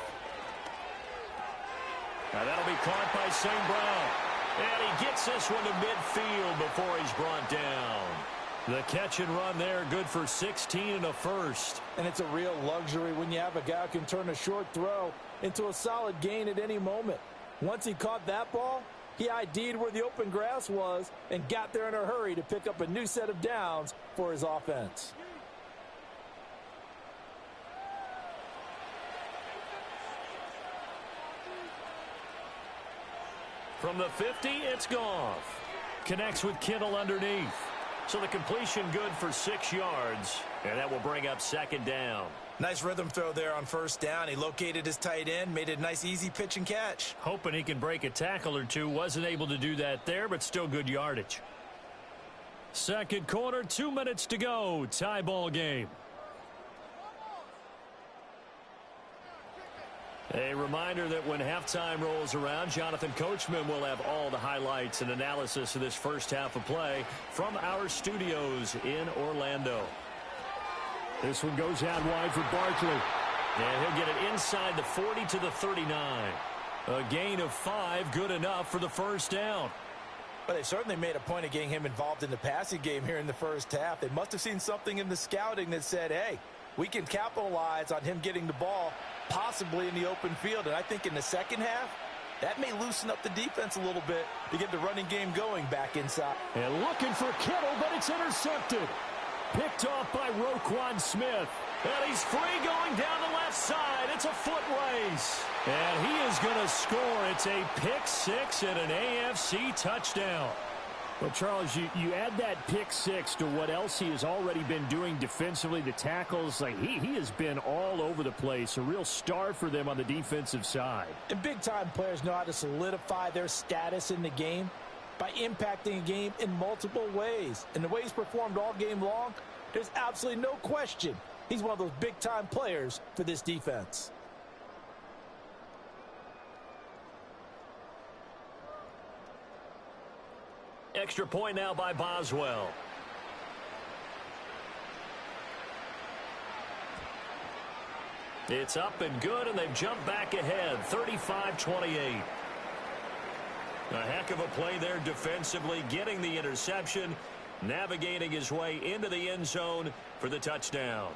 Now that'll be caught by St. Brown. And he gets this one to midfield before he's brought down. The catch and run there, good for 16 and a first. And it's a real luxury when you have a guy who can turn a short throw into a solid gain at any moment. Once he caught that ball, he ID'd where the open grass was and got there in a hurry to pick up a new set of downs for his offense. From the 50, it's Goff. Connects with Kittle underneath. So the completion good for 6 yards, and that will bring up second down. Nice rhythm throw there on first down. He located his tight end, made it a nice easy pitch and catch. Hoping he can break a tackle or two. Wasn't able to do that there, but still good yardage. Second quarter, 2 minutes to go. Tie ball game. A reminder that when halftime rolls around, Jonathan Coachman will have all the highlights and analysis of this first half of play from our studios in Orlando. This one goes out wide for Barkley. And he'll get it inside the 40 to the 39. A gain of 5, good enough for the first down. But they certainly made a point of getting him involved in the passing game here in the first half. They must have seen something in the scouting that said, hey, we can capitalize on him getting the ball possibly in the open field. And I think in the second half, that may loosen up the defense a little bit to get the running game going back inside. And looking for Kittle, but it's intercepted. Picked off by Roquan Smith. And he's free going down the left side. It's a foot race. And he is going to score. It's a pick 6 and an AFC touchdown. Well, Charles, you add that pick 6 to what else he has already been doing defensively, the tackles. Like he has been all over the place, a real star for them on the defensive side. And big-time players know how to solidify their status in the game by impacting a game in multiple ways. And the way he's performed all game long, there's absolutely no question he's one of those big-time players for this defense. Extra point now by Boswell. It's up and good, and they've jumped back ahead, 35-28. A heck of a play there defensively, getting the interception, navigating his way into the end zone for the touchdown.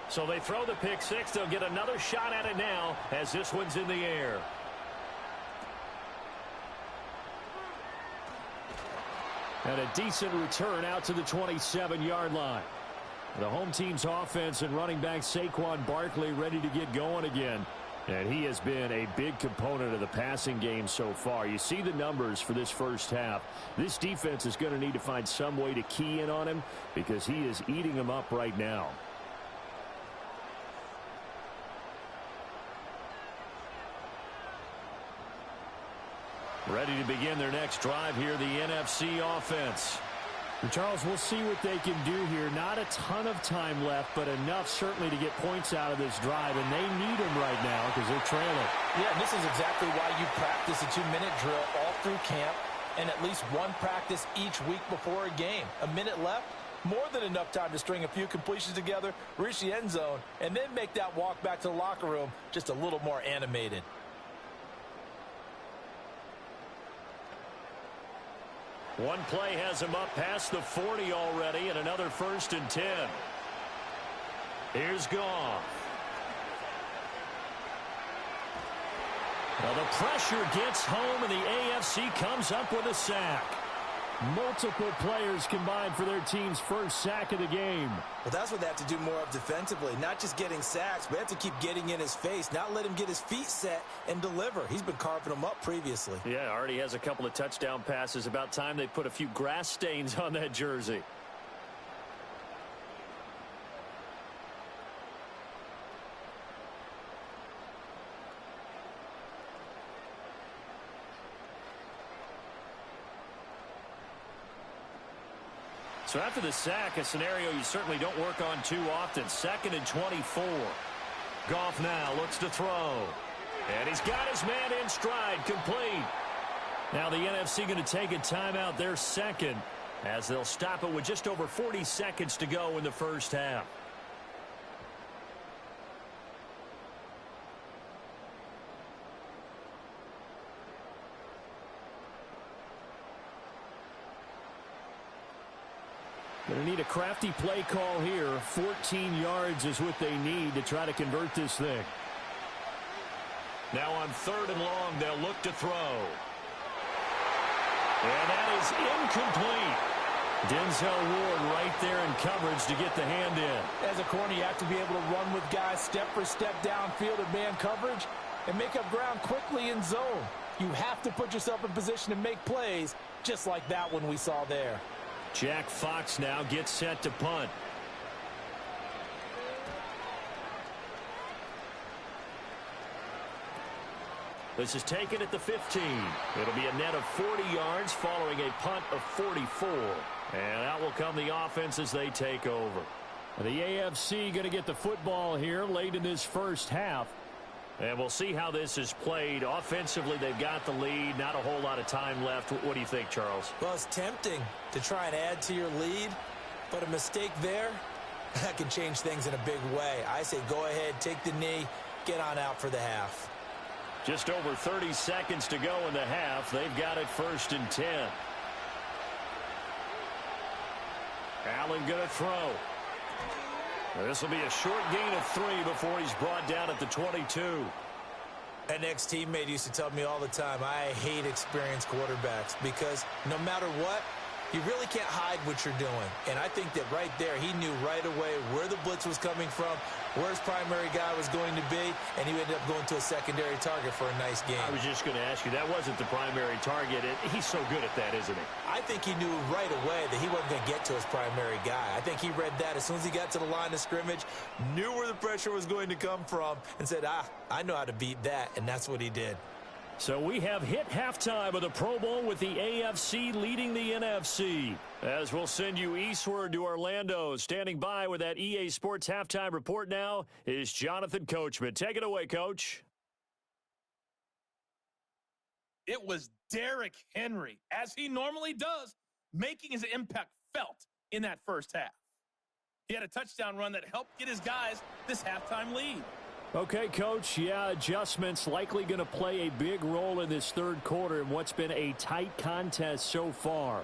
So they throw the pick 6. They'll get another shot at it now as this one's in the air. And a decent return out to the 27-yard line. The home team's offense and running back Saquon Barkley ready to get going again. And he has been a big component of the passing game so far. You see the numbers for this first half. This defense is going to need to find some way to key in on him because he is eating them up right now. Ready to begin their next drive here, the NFC offense. Charles, we'll see what they can do here. Not a ton of time left, but enough certainly to get points out of this drive, and they need them right now because they're trailing. Yeah, and this is exactly why you practice a 2-minute drill all through camp and at least one practice each week before a game. A minute left, more than enough time to string a few completions together, reach the end zone, and then make that walk back to the locker room just a little more animated. One play has him up past the 40 already, and another 1st and 10. Here's Goff. Well, the pressure gets home, and the AFC comes up with a sack. Multiple players combined for their team's first sack of the game. Well, that's what they have to do more of defensively. Not just getting sacks, but they have to keep getting in his face, not let him get his feet set and deliver. He's been carving them up previously. Yeah, already has a couple of touchdown passes. About time they put a few grass stains on that jersey. So after the sack, a scenario you certainly don't work on too often. 2nd and 24. Goff now looks to throw. And he's got his man in stride, complete. Now the NFC going to take a timeout, their second, as they'll stop it with just over 40 seconds to go in the first half. Going to need a crafty play call here. 14 yards is what they need to try to convert this thing. Now on 3rd and long, they'll look to throw. And that is incomplete. Denzel Ward right there in coverage to get the hand in. As a corner, you have to be able to run with guys step for step downfield in man coverage and make up ground quickly in zone. You have to put yourself in position to make plays just like that one we saw there. Jack Fox now gets set to punt. This is taken at the 15. It'll be a net of 40 yards following a punt of 44. And out will come the offense as they take over. The AFC going to get the football here late in this first half. And we'll see how this is played. Offensively, they've got the lead. Not a whole lot of time left. What do you think, Charles? Well, it's tempting to try and add to your lead, but a mistake there, that can change things in a big way. I say go ahead, take the knee, get on out for the half. Just over 30 seconds to go in the half. They've got it 1st and 10. Allen going to throw. This will be a short gain of 3 before he's brought down at the 22. An ex-teammate used to tell me all the time, I hate experienced quarterbacks because no matter what, you really can't hide what you're doing. And I think that right there, he knew right away where the blitz was coming from, where his primary guy was going to be, and he ended up going to a secondary target for a nice game. I was just going to ask you, that wasn't the primary target. He's so good at that, isn't he? I think he knew right away that he wasn't going to get to his primary guy. I think he read that as soon as he got to the line of scrimmage, knew where the pressure was going to come from, and said, I know how to beat that, and that's what he did. So we have hit halftime of the Pro Bowl with the AFC leading the NFC. As we'll send you eastward to Orlando. Standing by with that EA Sports halftime report now is Jonathan Coachman. Take it away, Coach. It was Derrick Henry, as he normally does, making his impact felt in that first half. He had a touchdown run that helped get his guys this halftime lead. Okay, Coach, yeah, adjustments likely going to play a big role in this third quarter in what's been a tight contest so far.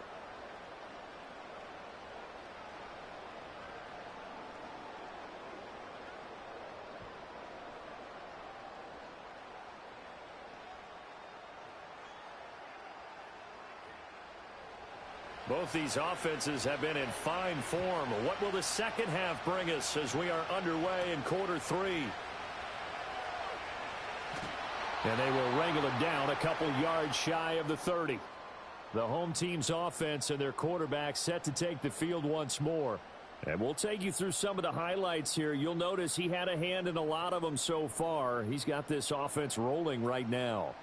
Both these offenses have been in fine form. What will the second half bring us as we are underway in quarter 3? And they will wrangle it down a couple yards shy of the 30. The home team's offense and their quarterback set to take the field once more. And we'll take you through some of the highlights here. You'll notice he had a hand in a lot of them so far. He's got this offense rolling right now.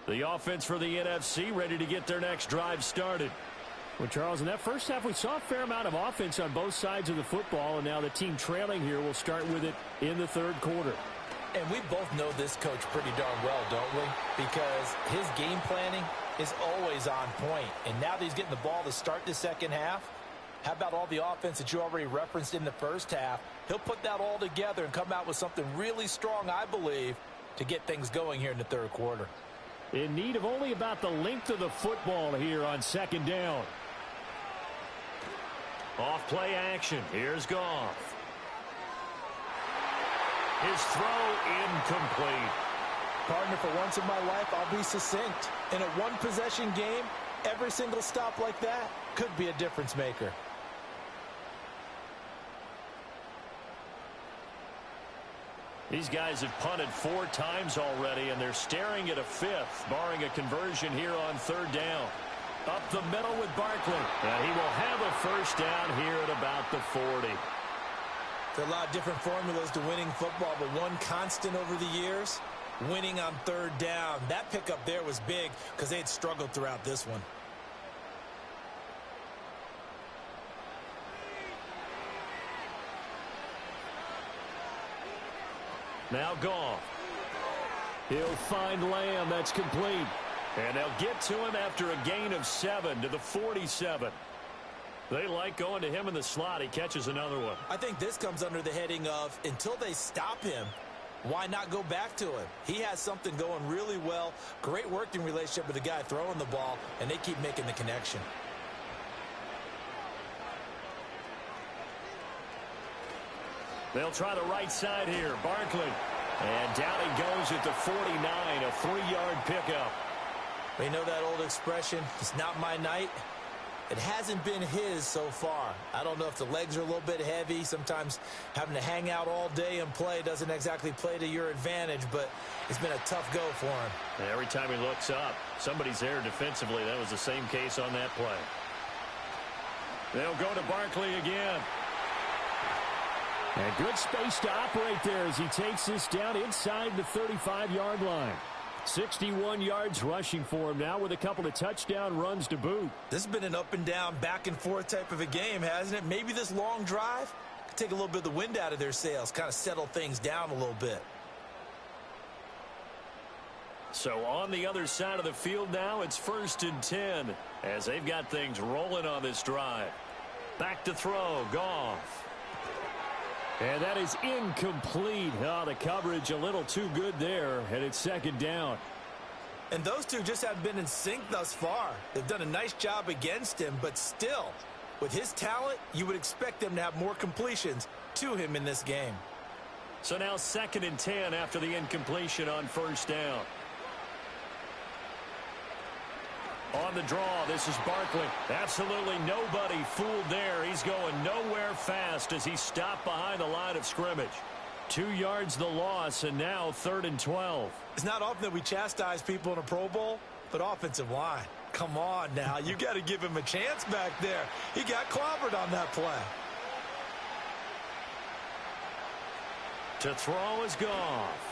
The offense for the NFC ready to get their next drive started. Well, Charles, in that first half, we saw a fair amount of offense on both sides of the football, and now the team trailing here will start with it in the third quarter. And we both know this coach pretty darn well, don't we? Because his game planning is always on point. And now that he's getting the ball to start the second half, how about all the offense that you already referenced in the first half? He'll put that all together and come out with something really strong, I believe, to get things going here in the third quarter. In need of only about the length of the football here on second down. Off play action. Here's Goff. His throw incomplete. Partner, for once in my life, I'll be succinct. In a one-possession game, every single stop like that could be a difference maker. These guys have punted 4 times already, and they're staring at a 5th, barring a conversion here on 3rd down. Up the middle with Barkley. And he will have a first down here at about the 40. There are a lot of different formulas to winning football, but one constant over the years, winning on 3rd down. That pickup there was big because they had struggled throughout this one. Now Goff. He'll find Lamb. That's complete. And they'll get to him after a gain of 7 to the 47. They like going to him in the slot. He catches another one. I think this comes under the heading of until they stop him, why not go back to him? He has something going really well. Great working relationship with the guy throwing the ball, and they keep making the connection. They'll try the right side here. Barkley. And down he goes at the 49, a 3-yard pickup. You know that old expression, it's not my night? It hasn't been his so far. I don't know if the legs are a little bit heavy. Sometimes having to hang out all day and play doesn't exactly play to your advantage, but it's been a tough go for him. And every time he looks up, somebody's there defensively. That was the same case on that play. They'll go to Barkley again. And good space to operate there as he takes this down inside the 35-yard line. 61 yards rushing for him now with a couple of touchdown runs to boot. This has been an up and down, back and forth type of a game, hasn't it? Maybe this long drive could take a little bit of the wind out of their sails, kind of settle things down a little bit. So on the other side of the field now, it's 1st and 10 as they've got things rolling on this drive. Back to throw, Goff. And that is incomplete. Oh, the coverage a little too good there, and it's 2nd down. And those two just haven't been in sync thus far. They've done a nice job against him, but still, with his talent, you would expect them to have more completions to him in this game. So now 2nd and 10 after the incompletion on 1st down. On the draw, this is Barkley. Absolutely nobody fooled there. He's going nowhere fast as he's stopped behind the line of scrimmage. 2 yards the loss, and now 3rd and 12. It's not often that we chastise people in a Pro Bowl, but offensive line. Come on now. You got to give him a chance back there. He got clobbered on that play. To throw is Goff.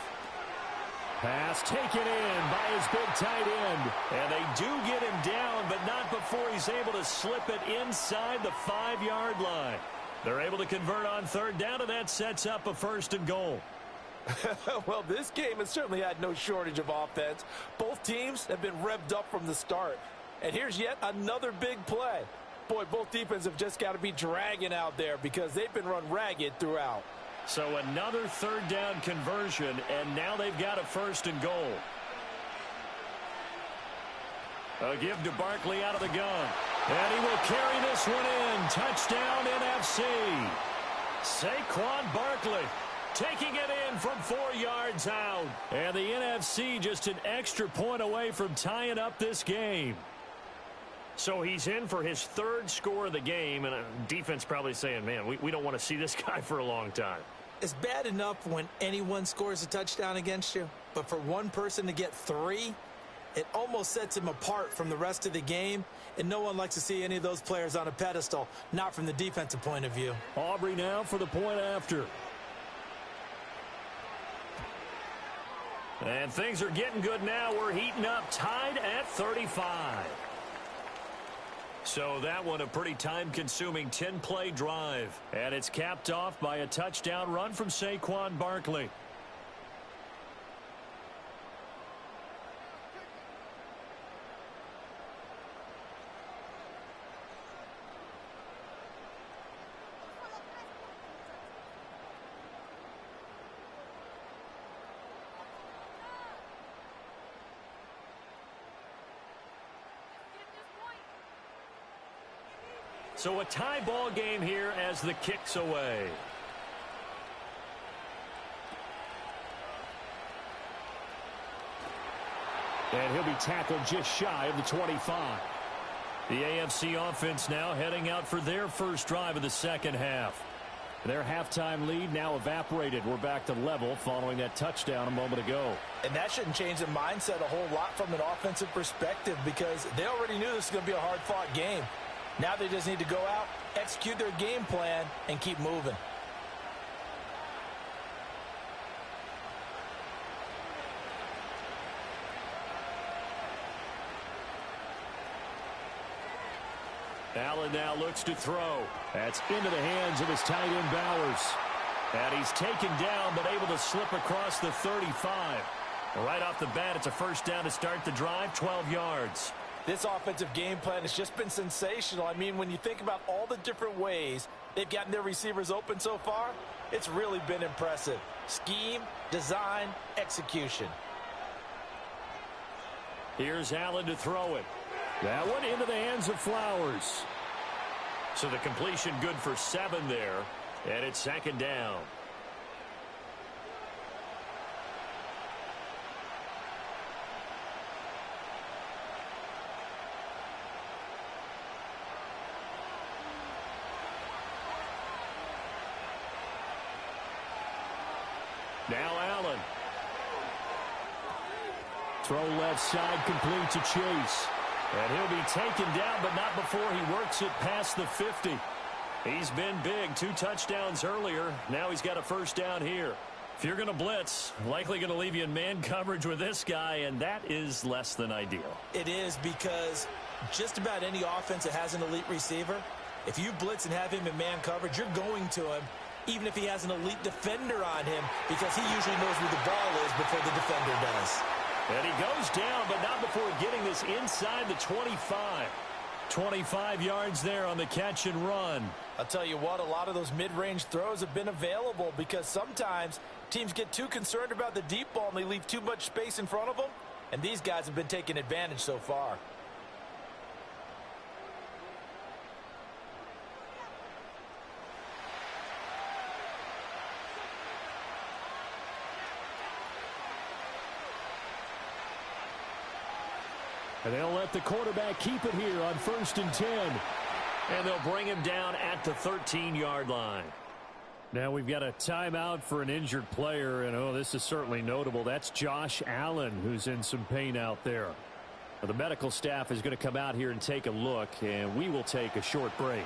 Pass taken in by his big tight end. And they do get him down, but not before he's able to slip it inside the 5-yard line. They're able to convert on 3rd down, and that sets up a 1st and goal. Well, this game has certainly had no shortage of offense. Both teams have been revved up from the start. And here's yet another big play. Boy, both defenses have just got to be dragging out there because they've been run ragged throughout. So another 3rd down conversion, and now they've got a 1st and goal. A give to Barkley out of the gun. And he will carry this one in. Touchdown, NFC. Saquon Barkley taking it in from 4 yards out. And the NFC just an extra point away from tying up this game. So he's in for his 3rd score of the game, and defense probably saying, man, we don't want to see this guy for a long time. It's bad enough when anyone scores a touchdown against you, but for one person to get 3, it almost sets him apart from the rest of the game, and no one likes to see any of those players on a pedestal, not from the defensive point of view. Aubrey now for the point after. And things are getting good now. We're heating up, tied at 35. So that one a pretty time-consuming 10-play drive. And it's capped off by a touchdown run from Saquon Barkley. So a tie ball game here as the kick's away. And he'll be tackled just shy of the 25. The AFC offense now heading out for their first drive of the second half. Their halftime lead now evaporated. We're back to level following that touchdown a moment ago. And that shouldn't change the mindset a whole lot from an offensive perspective because they already knew this was going to be a hard-fought game. Now they just need to go out, execute their game plan, and keep moving. Allen now looks to throw. That's into the hands of his tight end Bowers. And he's taken down but able to slip across the 35. Right off the bat, it's a first down to start the drive, 12 yards. This offensive game plan has just been sensational. I mean, when you think about all the different ways they've gotten their receivers open so far, it's really been impressive. Scheme, design, execution. Here's Allen to throw it. That one into the hands of Flowers. So the completion good for 7 there, and it's second down. Now Allen. Throw left side, complete to Chase. And he'll be taken down, but not before he works it past the 50. He's been big. 2 touchdowns earlier. Now he's got a first down here. If you're going to blitz, likely going to leave you in man coverage with this guy, and that is less than ideal. It is because just about any offense that has an elite receiver, if you blitz and have him in man coverage, you're going to him, even if he has an elite defender on him, because he usually knows where the ball is before the defender does. And he goes down, but not before getting this inside the 25. 25 yards there on the catch and run. I'll tell you what, a lot of those mid-range throws have been available because sometimes teams get too concerned about the deep ball and they leave too much space in front of them. And these guys have been taking advantage so far. And they'll let the quarterback keep it here on 1st and 10. And they'll bring him down at the 13-yard line. Now we've got a timeout for an injured player, and oh, this is certainly notable. That's Josh Allen, who's in some pain out there. Now, the medical staff is going to come out here and take a look, and we will take a short break.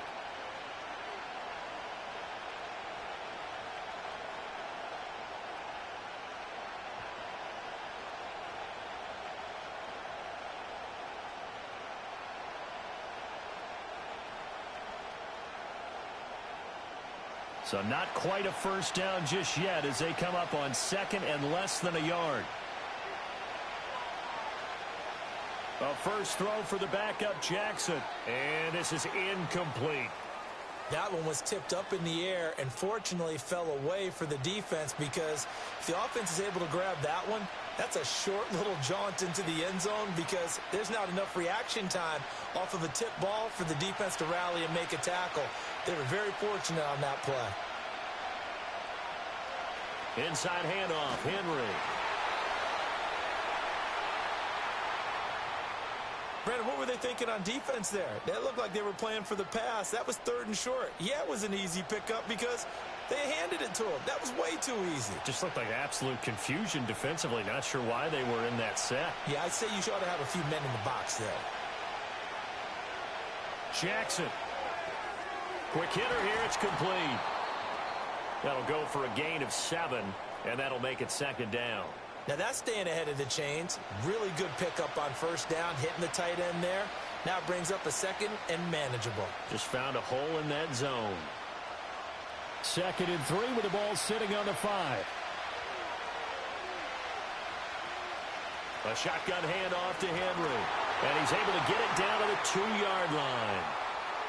So not quite a first down just yet as they come up on 2nd and less than a yard. A first throw for the backup Jackson. And this is incomplete. That one was tipped up in the air and fortunately fell away for the defense because if the offense is able to grab that one, that's a short little jaunt into the end zone because there's not enough reaction time off of a tip ball for the defense to rally and make a tackle. They were very fortunate on that play. Inside handoff, Henry. Brandon, what were they thinking on defense there? That looked like they were playing for the pass. That was 3rd and short. Yeah, it was an easy pickup because they handed it to him. That was way too easy. Just looked like absolute confusion defensively. Not sure why they were in that set. Yeah, I'd say you should have a few men in the box there. Jackson. Quick hitter here. It's complete. That'll go for a gain of 7, and that'll make it 2nd down. Now that's staying ahead of the chains. Really good pickup on 1st down, hitting the tight end there. Now it brings up a 2nd and manageable. Just found a hole in that zone. 2nd and 3 with the ball sitting on the 5. A shotgun handoff to Henry. And he's able to get it down to the 2-yard line.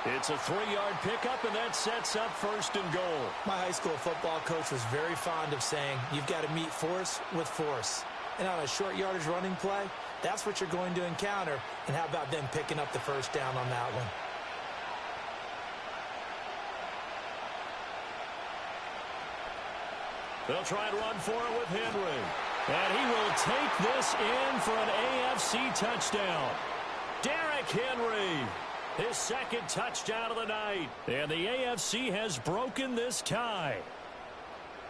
It's a 3-yard pickup, and that sets up 1st and goal. My high school football coach was very fond of saying, you've got to meet force with force. And on a short yardage running play, that's what you're going to encounter. And how about them picking up the 1st down on that one? They'll try and run for it with Henry. And he will take this in for an AFC touchdown. Derrick Henry. his second touchdown of the night. And the AFC has broken this tie.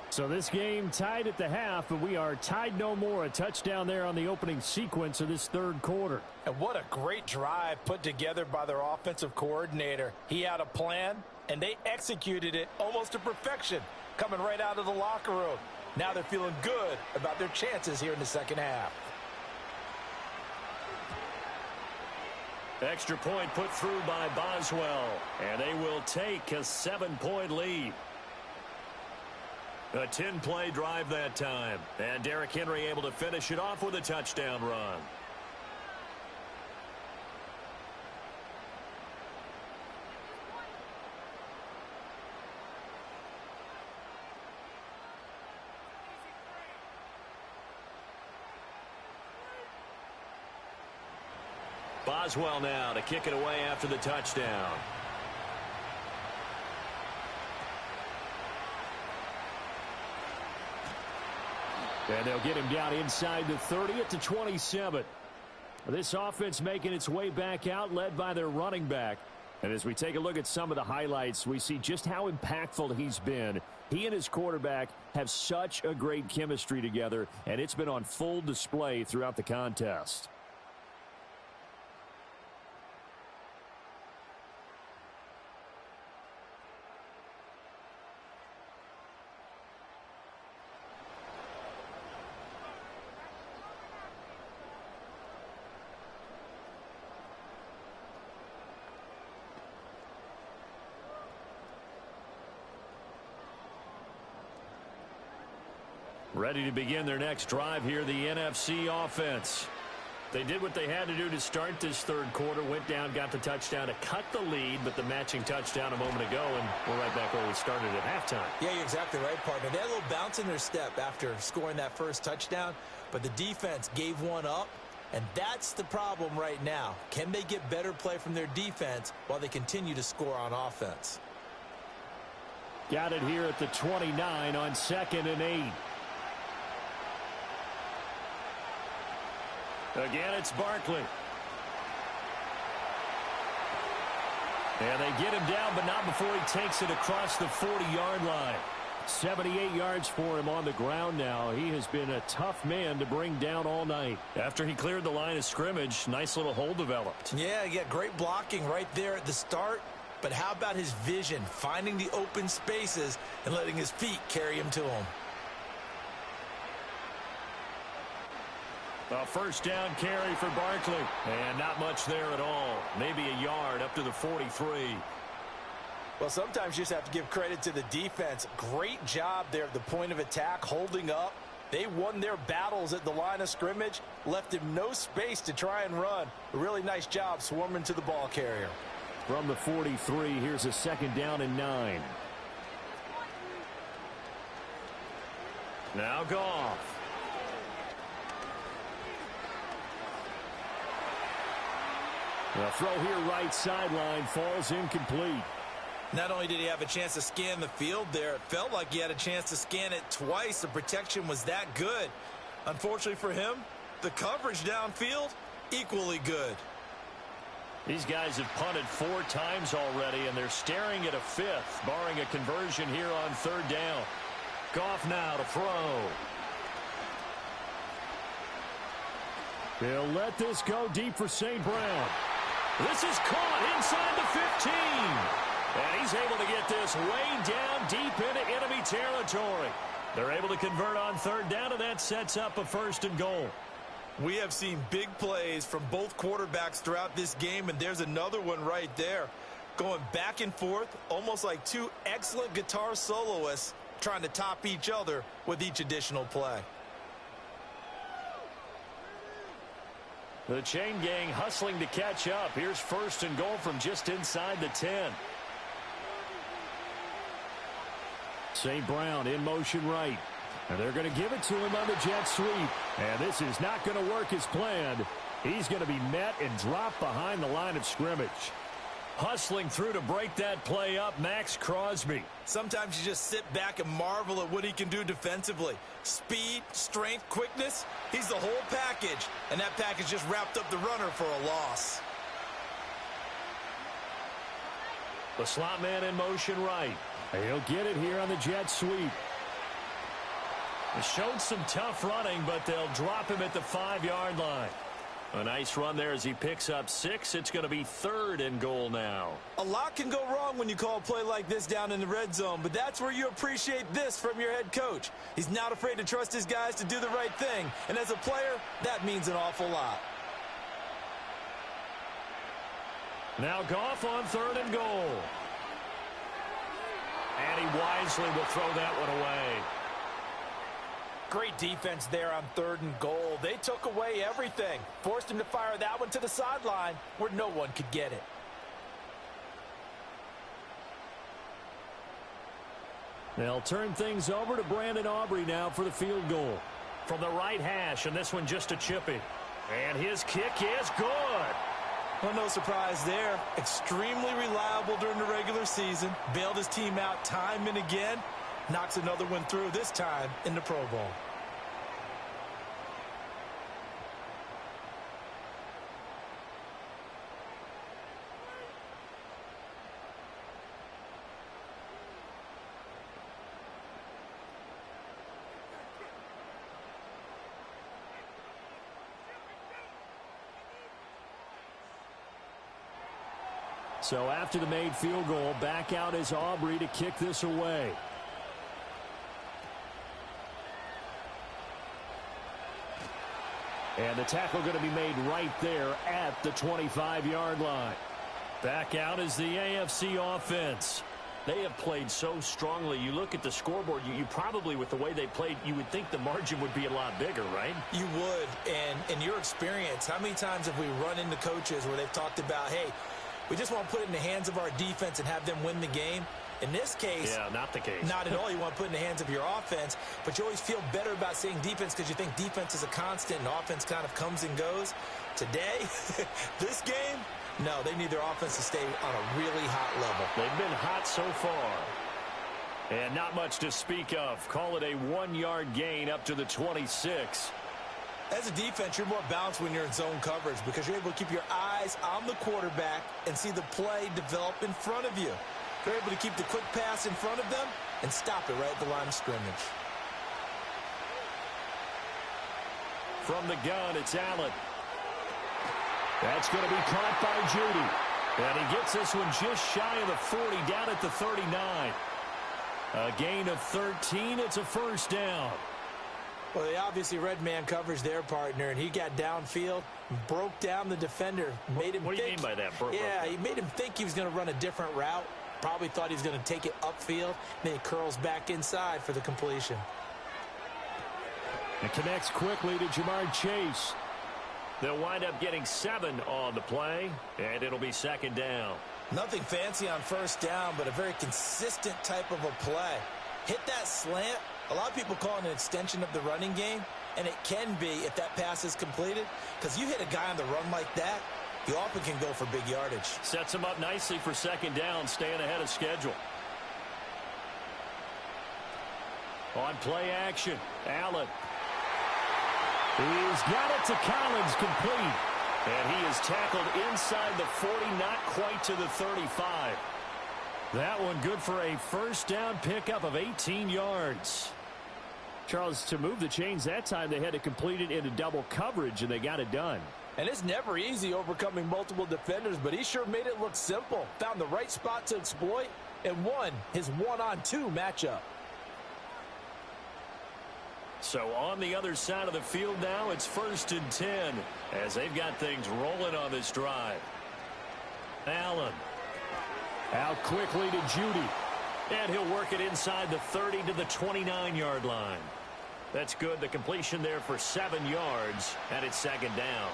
So this game tied at the half, but we are tied no more. A touchdown there on the opening sequence of this third quarter. And what a great drive put together by their offensive coordinator. He had a plan, and they executed it almost to perfection, coming right out of the locker room. Now they're feeling good about their chances here in the second half. Extra point put through by Boswell, and they will take a 7-point lead. A 10-play drive that time, and Derrick Henry able to finish it off with a touchdown run. Boswell now to kick it away after the touchdown. And they'll get him down inside the 30 at the 27. This offense making its way back out, led by their running back. And as we take a look at some of the highlights, we see just how impactful he's been. He and his quarterback have such a great chemistry together, and it's been on full display throughout the contest. Ready to begin their next drive here, the NFC offense. They did what they had to do to start this third quarter, went down, got the touchdown to cut the lead, but the matching touchdown a moment ago, and we're right back where we started at halftime. Yeah, you're exactly right, partner. They had a little bounce in their step after scoring that first touchdown, but the defense gave one up, and that's the problem right now. Can they get better play from their defense while they continue to score on offense? Got it here at the 29 on 2nd and 8. Again, it's Barkley. And they get him down, but not before he takes it across the 40-yard line. 78 yards for him on the ground now. He has been a tough man to bring down all night. After he cleared the line of scrimmage, nice little hole developed. Yeah, great blocking right there at the start. But how about his vision, finding the open spaces and letting his feet carry him to him? A first down carry for Barkley. And not much there at all. Maybe a yard up to the 43. Well, sometimes you just have to give credit to the defense. Great job there at the point of attack, holding up. They won their battles at the line of scrimmage, left him no space to try and run. A really nice job swarming to the ball carrier. From the 43, here's a 2nd down and 9. Now Goff. The throw here right sideline falls incomplete. Not only did he have a chance to scan the field there, it felt like he had a chance to scan it twice. The protection was that good. Unfortunately for him, the coverage downfield, equally good. These guys have punted 4 times already, and they're staring at a 5th, barring a conversion here on 3rd down. Goff now to throw. He'll let this go deep for St. Brown. This is caught inside the 15. And he's able to get this way down deep into enemy territory. They're able to convert on 3rd down, and that sets up a 1st and goal. We have seen big plays from both quarterbacks throughout this game, and there's another one right there. Going back and forth, almost like 2 excellent guitar soloists trying to top each other with each additional play. The chain gang hustling to catch up. Here's 1st and goal from just inside the 10. St. Brown in motion right. And they're going to give it to him on the jet sweep. And this is not going to work as planned. He's going to be met and dropped behind the line of scrimmage. Hustling through to break that play up, Max Crosby. Sometimes you just sit back and marvel at what he can do defensively. Speed, strength, quickness, he's the whole package. And that package just wrapped up the runner for a loss. The slot man in motion right. He'll get it here on the jet sweep. He showed some tough running, but they'll drop him at the 5-yard line. A nice run there as he picks up 6. It's going to be 3rd and goal now. A lot can go wrong when you call a play like this down in the red zone, but that's where you appreciate this from your head coach. He's not afraid to trust his guys to do the right thing, and as a player, that means an awful lot. Now Goff on 3rd and goal. And he wisely will throw that one away. Great defense there on 3rd and goal. They took away everything. Forced him to fire that one to the sideline where no one could get it. They'll turn things over to Brandon Aubrey now for the field goal. From the right hash, and this one just a chippy. And his kick is good. Well, no surprise there. Extremely reliable during the regular season. Bailed his team out time and again. Knocks another one through, this time in the Pro Bowl. So after the made field goal, back out is Aubrey to kick this away. And the tackle going to be made right there at the 25-yard line. Back out is the AFC offense. They have played so strongly. You look at the scoreboard, you probably, with the way they played, you would think the margin would be a lot bigger, right? You would. And in your experience, how many times have we run into coaches where they've talked about, hey, we just want to put it in the hands of our defense and have them win the game? In this case, yeah, not the case. Not at all. You want to put it in the hands of your offense, but you always feel better about saying defense because you think defense is a constant and offense kind of comes and goes. Today, this game, no, they need their offense to stay on a really hot level. They've been hot so far. And not much to speak of. Call it a 1-yard gain up to the 26. As a defense, you're more balanced when you're in zone coverage because you're able to keep your eyes on the quarterback and see the play develop in front of you. You're able to keep the quick pass in front of them and stop it right at the line of scrimmage. From the gun, it's Allen. That's going to be caught by Judy. And he gets this one just shy of the 40, down at the 39. A gain of 13. It's a first down. Well, they obviously read man coverage their partner, and he got downfield, broke down the defender, made him What do you mean by that? Yeah, he made him think he was going to run a different route. Probably thought he was going to take it upfield. Then he curls back inside for the completion. It connects quickly to Jamar Chase. They'll wind up getting 7 on the play, and it'll be second down. Nothing fancy on first down, but a very consistent type of a play. Hit that slant. A lot of people call it an extension of the running game, and it can be if that pass is completed, because you hit a guy on the run like that, you often can go for big yardage. Sets him up nicely for second down, staying ahead of schedule. On play action, Allen. He's got it to Collins, complete. And he is tackled inside the 40, not quite to the 35. That one good for a first down pickup of 18 yards. Charles, to move the chains that time, they had to complete it into double coverage, and they got it done. And it's never easy overcoming multiple defenders, but he sure made it look simple. Found the right spot to exploit and won his 1-on-2 matchup. So on the other side of the field now, it's 1st and 10 as they've got things rolling on this drive. Allen. Out quickly to Judy. And he'll work it inside the 30 to the 29-yard line. That's good. The completion there for 7 yards, and it's second down.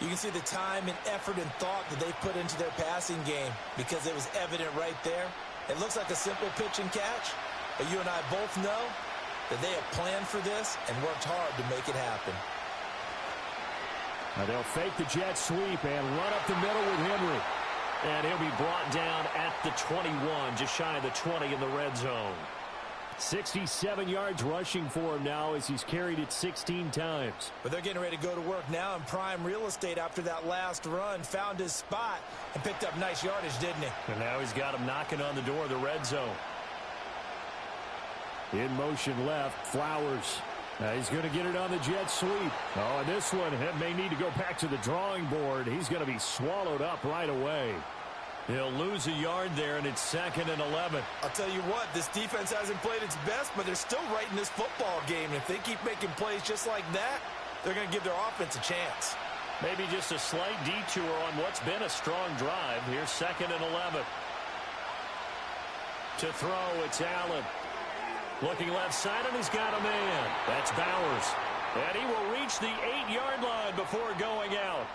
You can see the time and effort and thought that they put into their passing game because it was evident right there. It looks like a simple pitch and catch, but you and I both know that they have planned for this and worked hard to make it happen. Now they'll fake the jet sweep and run up the middle with Henry. And he'll be brought down at the 21, just shy of the 20 in the red zone. 67 yards rushing for him now as he's carried it 16 times. But they're getting ready to go to work now in prime real estate after that last run. Found his spot and picked up nice yardage, didn't he? And now he's got him knocking on the door of the red zone. In motion left, Flowers. He's going to get it on the jet sweep. Oh, and this one may need to go back to the drawing board. He's going to be swallowed up right away. He'll lose a yard there, and it's 2nd and 11. I'll tell you what, this defense hasn't played its best, but they're still right in this football game. And if they keep making plays just like that, they're going to give their offense a chance. Maybe just a slight detour on what's been a strong drive. Here's 2nd and 11. To throw, it's Allen. Looking left side, and he's got a man. That's Bowers. And he will reach the 8-yard line before going out.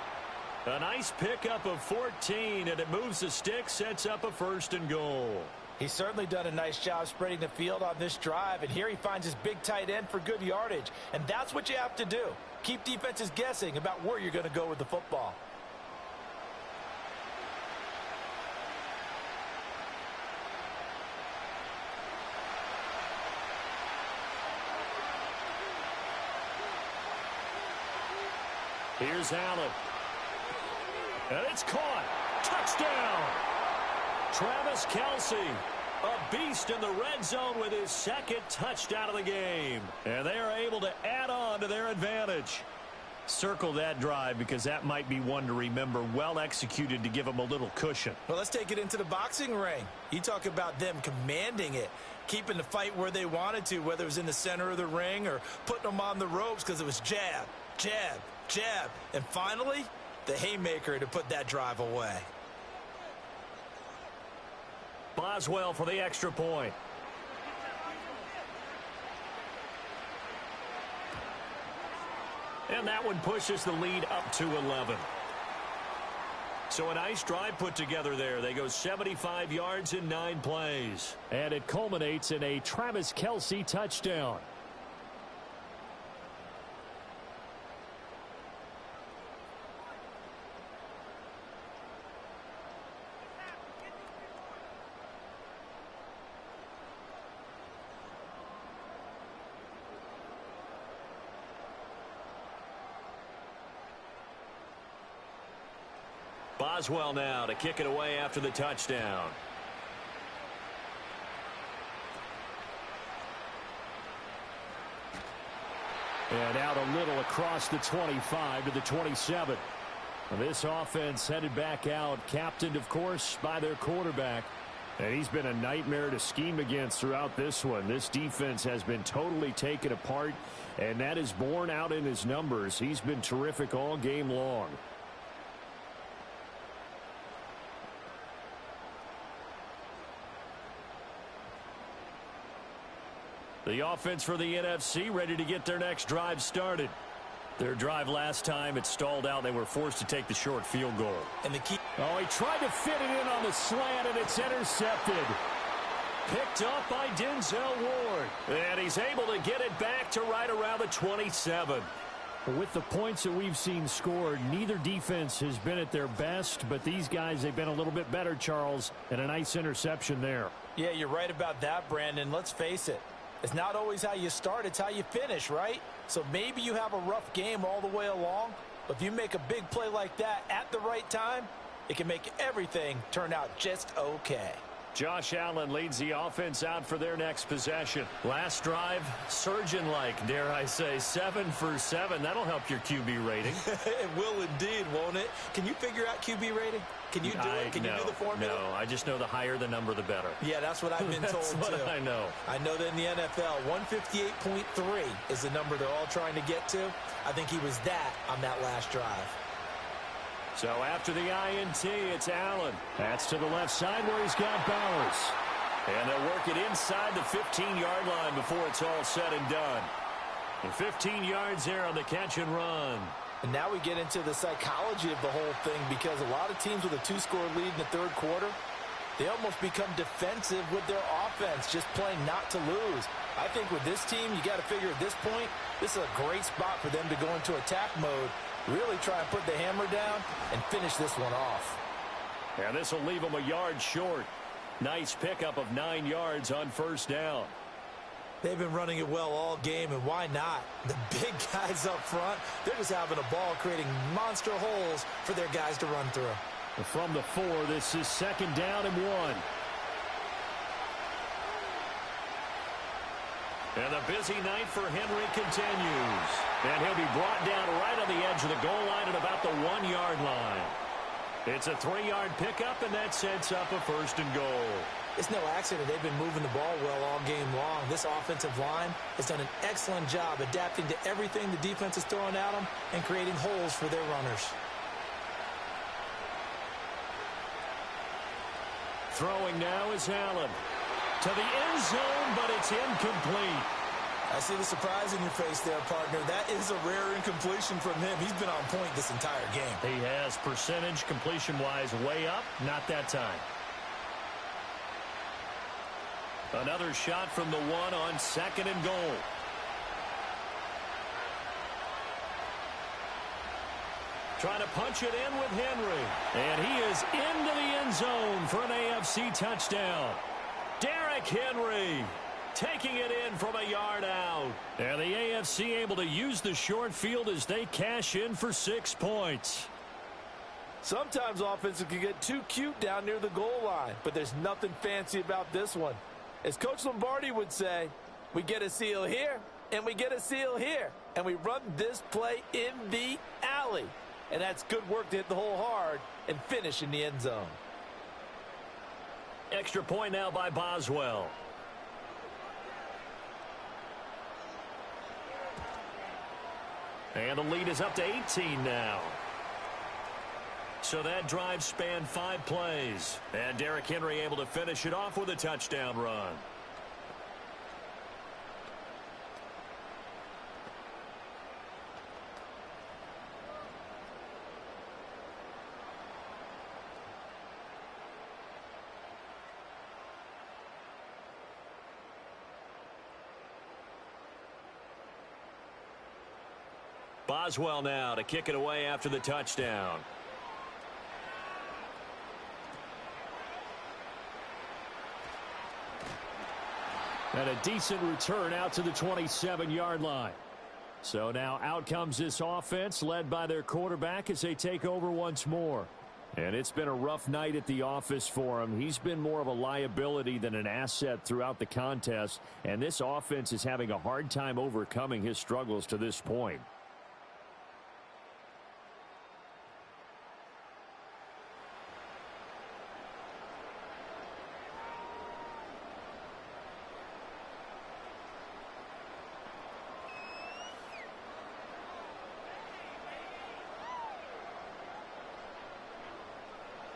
A nice pickup of 14, and it moves the stick, sets up a 1st and goal. He's certainly done a nice job spreading the field on this drive, and here he finds his big tight end for good yardage. And that's what you have to do. Keep defenses guessing about where you're going to go with the football. Here's Allen. And it's caught. Touchdown. Travis Kelce, a beast in the red zone with his 2nd touchdown of the game. And they are able to add on to their advantage. Circle that drive because that might be one to remember. Well executed to give them a little cushion. Well, let's take it into the boxing ring. You talk about them commanding it, keeping the fight where they wanted to, whether it was in the center of the ring or putting them on the ropes because it was jab, jab, jab. And finally, the haymaker to put that drive away. Boswell for the extra point. And that one pushes the lead up to 11. So a nice drive put together there. They go 75 yards in 9 plays. And it culminates in a Travis Kelce touchdown. Boswell now to kick it away after the touchdown. And out a little across the 25 to the 27. This offense headed back out, captained, of course, by their quarterback. And he's been a nightmare to scheme against throughout this one. This defense has been totally taken apart, and that is borne out in his numbers. He's been terrific all game long. The offense for the NFC ready to get their next drive started. Their drive last time, it stalled out. They were forced to take the short field goal. And the key. Oh, he tried to fit it in on the slant, and it's intercepted. Picked up by Denzel Ward. And he's able to get it back to right around the 27. With the points that we've seen scored, neither defense has been at their best, but these guys, they've been a little bit better, Charles, and a nice interception there. Yeah, you're right about that, Brandon. Let's face it. It's not always how you start, it's how you finish, right? So maybe you have a rough game all the way along, but if you make a big play like that at the right time, it can make everything turn out just okay. Josh Allen leads the offense out for their next possession. Last drive, surgeon-like, dare I say, 7 for 7. That'll help your QB rating. It will indeed, won't it? Can you figure out QB rating? Can you do it? Can you do the formula? No, I just know the higher the number, the better. Yeah, that's what I've been told, That's what too. I know. I know that in the NFL, 158.3 is the number they're all trying to get to. I think he was that on that last drive. So after the INT, it's Allen. That's to the left side where he's got Bowers. And they'll work it inside the 15-yard line before it's all said and done. And 15 yards there on the catch and run. And now we get into the psychology of the whole thing, because a lot of teams with a 2-score lead in the third quarter, they almost become defensive with their offense, just playing not to lose. I think with this team, you got to figure at this point, this is a great spot for them to go into attack mode, really try and put the hammer down and finish this one off. And this will leave them a yard short. Nice pickup of 9 yards on first down. They've been running it well all game, and why not? The big guys up front, they're just having a ball, creating monster holes for their guys to run through. From the 4, this is 2nd down and 1. And the busy night for Henry continues. And he'll be brought down right on the edge of the goal line at about the 1-yard line. It's a 3-yard pickup, and that sets up a 1st and goal. It's no accident they've been moving the ball well all game long. This offensive line has done an excellent job adapting to everything the defense is throwing at them and creating holes for their runners. Throwing now is Allen. To the end zone, but it's incomplete. I see the surprise in your face there, partner. That is a rare incompletion from him. He's been on point this entire game. He has percentage completion-wise way up. Not that time. Another shot from the 1 on 2nd and goal. Trying to punch it in with Henry. And he is into the end zone for an AFC touchdown. Derrick Henry taking it in from a yard out. And the AFC able to use the short field as they cash in for 6 points. Sometimes offenses can get too cute down near the goal line, but there's nothing fancy about this one. As Coach Lombardi would say, we get a seal here, and we get a seal here, and we run this play in the alley. And that's good work to hit the hole hard and finish in the end zone. Extra point now by Boswell. And the lead is up to 18 now. So that drive spanned 5 plays. And Derrick Henry able to finish it off with a touchdown run. Boswell now to kick it away after the touchdown. And a decent return out to the 27-yard line. So now out comes this offense led by their quarterback as they take over once more. And it's been a rough night at the office for him. He's been more of a liability than an asset throughout the contest. And this offense is having a hard time overcoming his struggles to this point.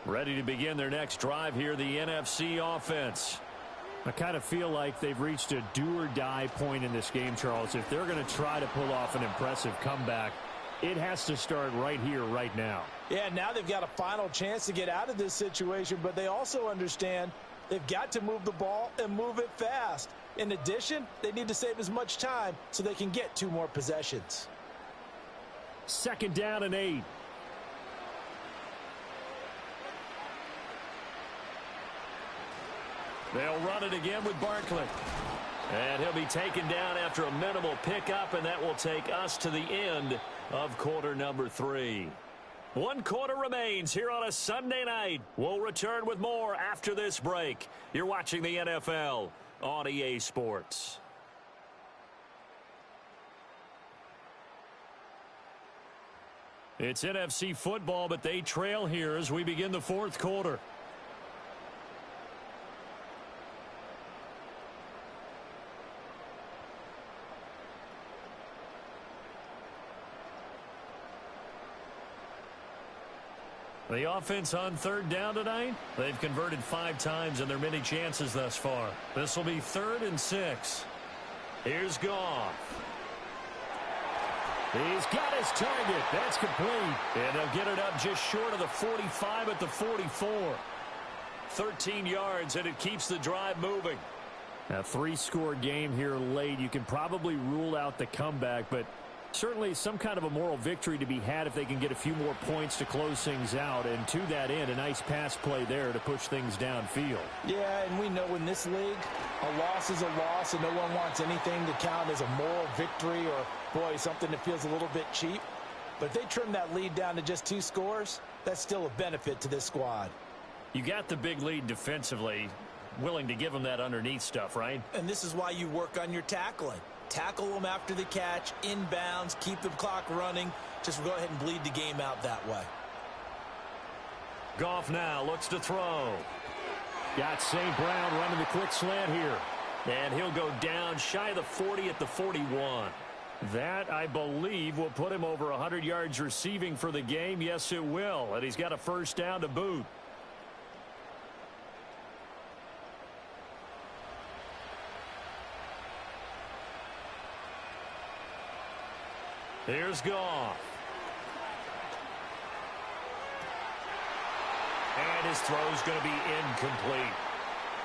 Ready to begin their next drive here, the NFC offense. I kind of feel like they've reached a do-or-die point in this game, Charles. If they're going to try to pull off an impressive comeback, it has to start right here, right now. Yeah, now they've got a final chance to get out of this situation, but they also understand they've got to move the ball and move it fast. In addition, they need to save as much time so they can get 2 more possessions. 2nd down and 8. They'll run it again with Barkley. And he'll be taken down after a minimal pickup, and that will take us to the end of quarter number 3. 1 quarter remains here on a Sunday night. We'll return with more after this break. You're watching the NFL on EA Sports. It's NFC football, but they trail here as we begin the 4th quarter. The offense on 3rd down tonight, they've converted 5 times in their many chances thus far. This will be 3rd and 6. Here's Goff. He's got his target. That's complete. And they'll get it up just short of the 45 at the 44. 13 yards, and it keeps the drive moving. A 3-score game here late. You can probably rule out the comeback, but Certainly some kind of a moral victory to be had if they can get a few more points to close things out. And to that end, a nice pass play there to push things downfield. Yeah, and we know in this league, a loss is a loss, and no one wants anything to count as a moral victory or, boy, something that feels a little bit cheap. But if they trim that lead down to just 2 scores, that's still a benefit to this squad. You got the big lead defensively, willing to give them that underneath stuff, right? And this is why you work on your tackling. Tackle them after the catch, inbounds, keep the clock running. Just go ahead and bleed the game out that way. Goff now looks to throw. Got St. Brown running the quick slant here. And he'll go down shy of the 40 at the 41. That, I believe, will put him over 100 yards receiving for the game. Yes, it will. And he's got a first down to boot. Here's Goff. And his throw's going to be incomplete.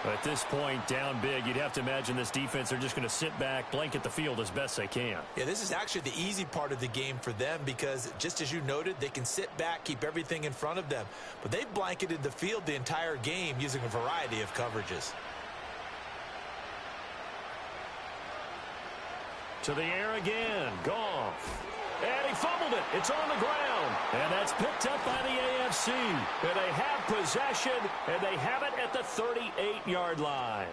At this point, down big, you'd have to imagine this defense are just going to sit back, blanket the field as best they can. Yeah, this is actually the easy part of the game for them because, just as you noted, they can sit back, keep everything in front of them. But they've blanketed the field the entire game using a variety of coverages. To the air again. Goff. And he fumbled it. It's on the ground. And that's picked up by the AFC. And they have possession, and they have it at the 38-yard line.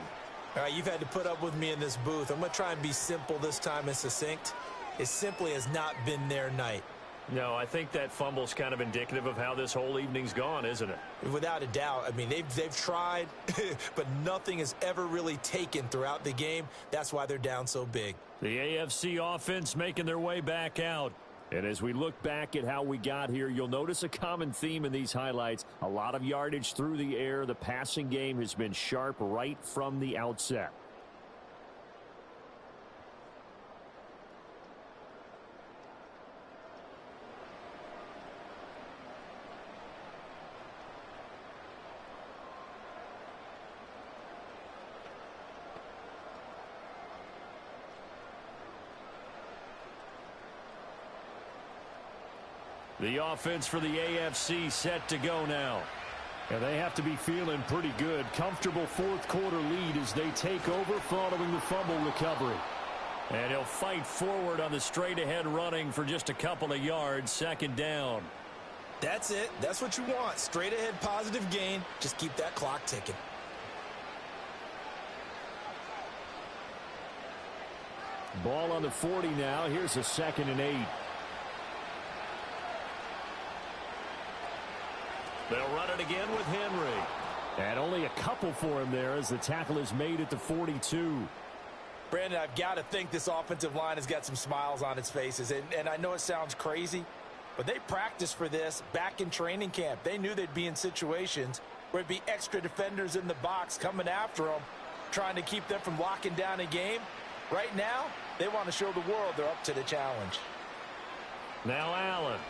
All right, you've had to put up with me in this booth. I'm going to try and be simple this time and succinct. It simply has not been their night. No, I think that fumble's kind of indicative of how this whole evening's gone, isn't it? Without a doubt. I mean, they've tried, but nothing has ever really taken throughout the game. That's why they're down so big. The AFC offense making their way back out. And as we look back at how we got here, you'll notice a common theme in these highlights. A lot of yardage through the air. The passing game has been sharp right from the outset. The offense for the AFC set to go now. And they have to be feeling pretty good. Comfortable fourth quarter lead as they take over following the fumble recovery. And he'll fight forward on the straight ahead running for just a couple of yards. Second down. That's it. That's what you want. Straight ahead positive gain. Just keep that clock ticking. Ball on the 40 now. Here's a 2nd and 8. They'll run it again with Henry. And only a couple for him there as the tackle is made at the 42. Brandon, I've got to think this offensive line has got some smiles on its faces. And I know it sounds crazy, but they practiced for this back in training camp. They knew they'd be in situations where it'd be extra defenders in the box coming after them, trying to keep them from locking down a game. Right now, they want to show the world they're up to the challenge. Now Allen.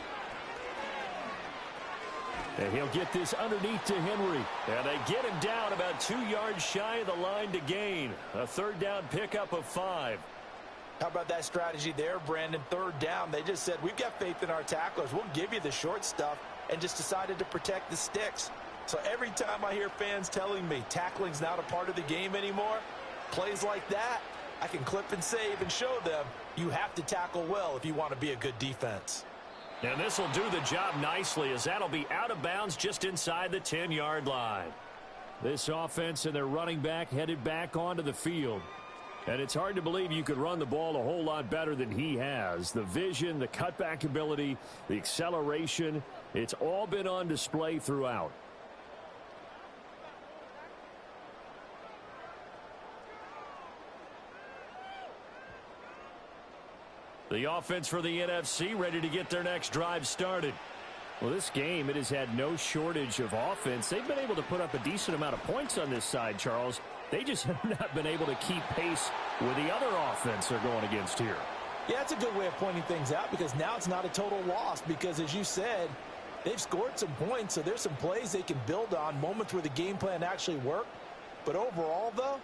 And he'll get this underneath to Henry. And they get him down about 2 yards shy of the line to gain. A third down pickup of 5. How about that strategy there, Brandon? Third down, they just said, we've got faith in our tacklers. We'll give you the short stuff, and just decided to protect the sticks. So every time I hear fans telling me tackling's not a part of the game anymore, plays like that, I can clip and save and show them you have to tackle well if you want to be a good defense. And this will do the job nicely as that'll be out of bounds just inside the 10-yard line. This offense and their running back headed back onto the field. And it's hard to believe you could run the ball a whole lot better than he has. The vision, the cutback ability, the acceleration, it's all been on display throughout. The offense for the NFC ready to get their next drive started. Well, this game, it has had no shortage of offense. They've been able to put up a decent amount of points on this side, Charles. They just have not been able to keep pace with the other offense they're going against here. Yeah, that's a good way of pointing things out because now it's not a total loss because, as you said, they've scored some points, so there's some plays they can build on, moments where the game plan actually worked. But overall, though,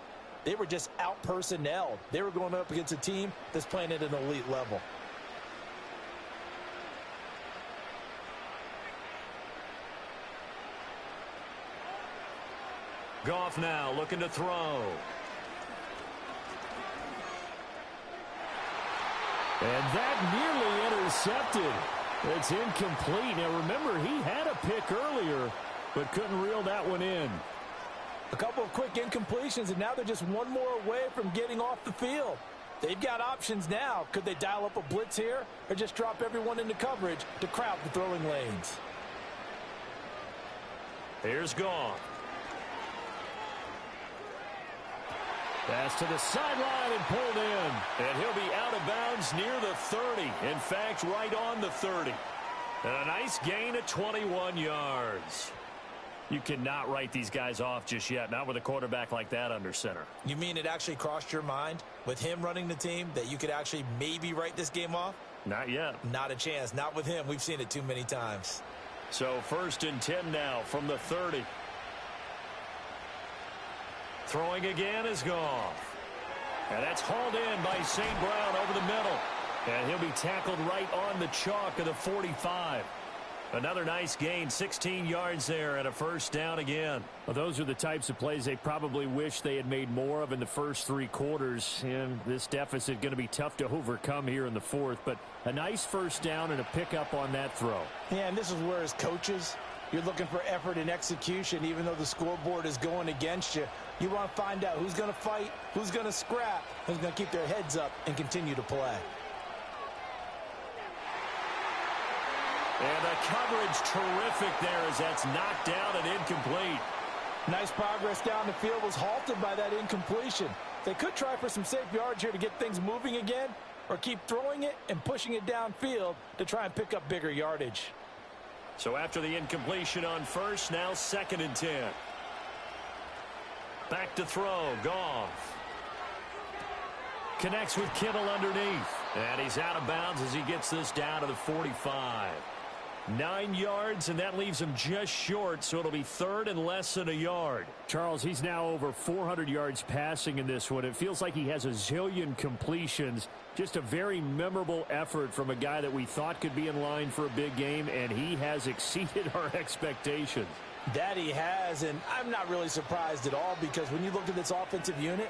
they were just out-personnelled. They were going up against a team that's playing at an elite level. Goff now looking to throw. And that nearly intercepted. It's incomplete. Now remember, he had a pick earlier, but couldn't reel that one in. A couple of quick incompletions, and now they're just one more away from getting off the field. They've got options now. Could they dial up a blitz here or just drop everyone into coverage to crowd the throwing lanes? Here's Goff. Pass to the sideline and pulled in. And he'll be out of bounds near the 30. In fact, right on the 30. And a nice gain of 21 yards. You cannot write these guys off just yet, not with a quarterback like that under center. You mean it actually crossed your mind with him running the team that you could actually maybe write this game off? Not yet. Not a chance. Not with him. We've seen it too many times. So 1st and 10 now from the 30. Throwing again is Goff. And that's hauled in by St. Brown over the middle. And he'll be tackled right on the chalk of the 45. Another nice gain, 16 yards there and a first down again. Well, those are the types of plays they probably wish they had made more of in the first 3 quarters. And this deficit going to be tough to overcome here in the 4th. But a nice first down and a pickup on that throw. Yeah, and this is where as coaches, you're looking for effort and execution. Even though the scoreboard is going against you, you want to find out who's going to fight, who's going to scrap, who's going to keep their heads up and continue to play. And the coverage terrific there as that's knocked down and incomplete. Nice progress down the field was halted by that incompletion. They could try for some safe yards here to get things moving again, or keep throwing it and pushing it downfield to try and pick up bigger yardage. So after the incompletion on first, now 2nd and 10. Back to throw, Goff. Connects with Kittle underneath. And he's out of bounds as he gets this down to the 45. 9 yards, and that leaves him just short, so it'll be 3rd and less than a yard. Charles, he's now over 400 yards passing in this one. It feels like he has a zillion completions. Just a very memorable effort from a guy that we thought could be in line for a big game, and he has exceeded our expectations. That he has, and I'm not really surprised at all because when you look at this offensive unit,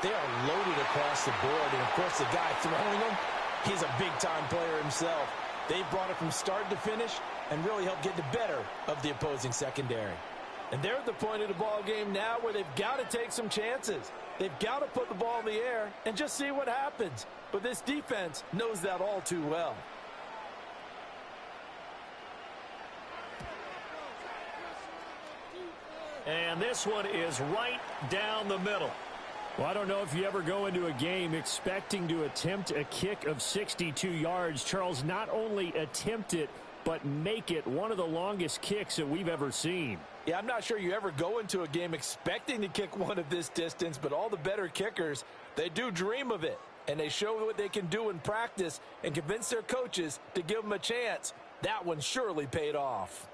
they are loaded across the board. And, of course, the guy throwing them, he's a big-time player himself. They brought it from start to finish and really helped get the better of the opposing secondary. And they're at the point of the ball game now where they've got to take some chances. They've got to put the ball in the air and just see what happens. But this defense knows that all too well. And this one is right down the middle. Well, I don't know if you ever go into a game expecting to attempt a kick of 62 yards. Charles, not only attempt it, but make it one of the longest kicks that we've ever seen. Yeah, I'm not sure you ever go into a game expecting to kick one of this distance, but all the better kickers, they do dream of it. And they show what they can do in practice and convince their coaches to give them a chance. That one surely paid off.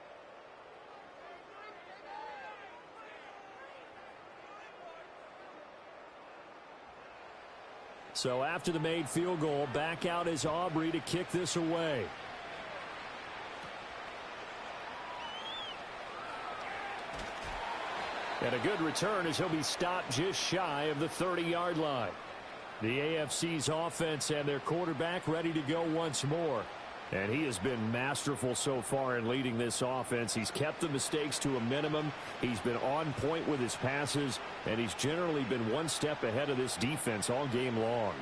So after the made field goal, back out is Aubrey to kick this away. And a good return as he'll be stopped just shy of the 30-yard line. The AFC's offense and their quarterback ready to go once more. And he has been masterful so far in leading this offense. He's kept the mistakes to a minimum. He's been on point with his passes, and he's generally been one step ahead of this defense all game long.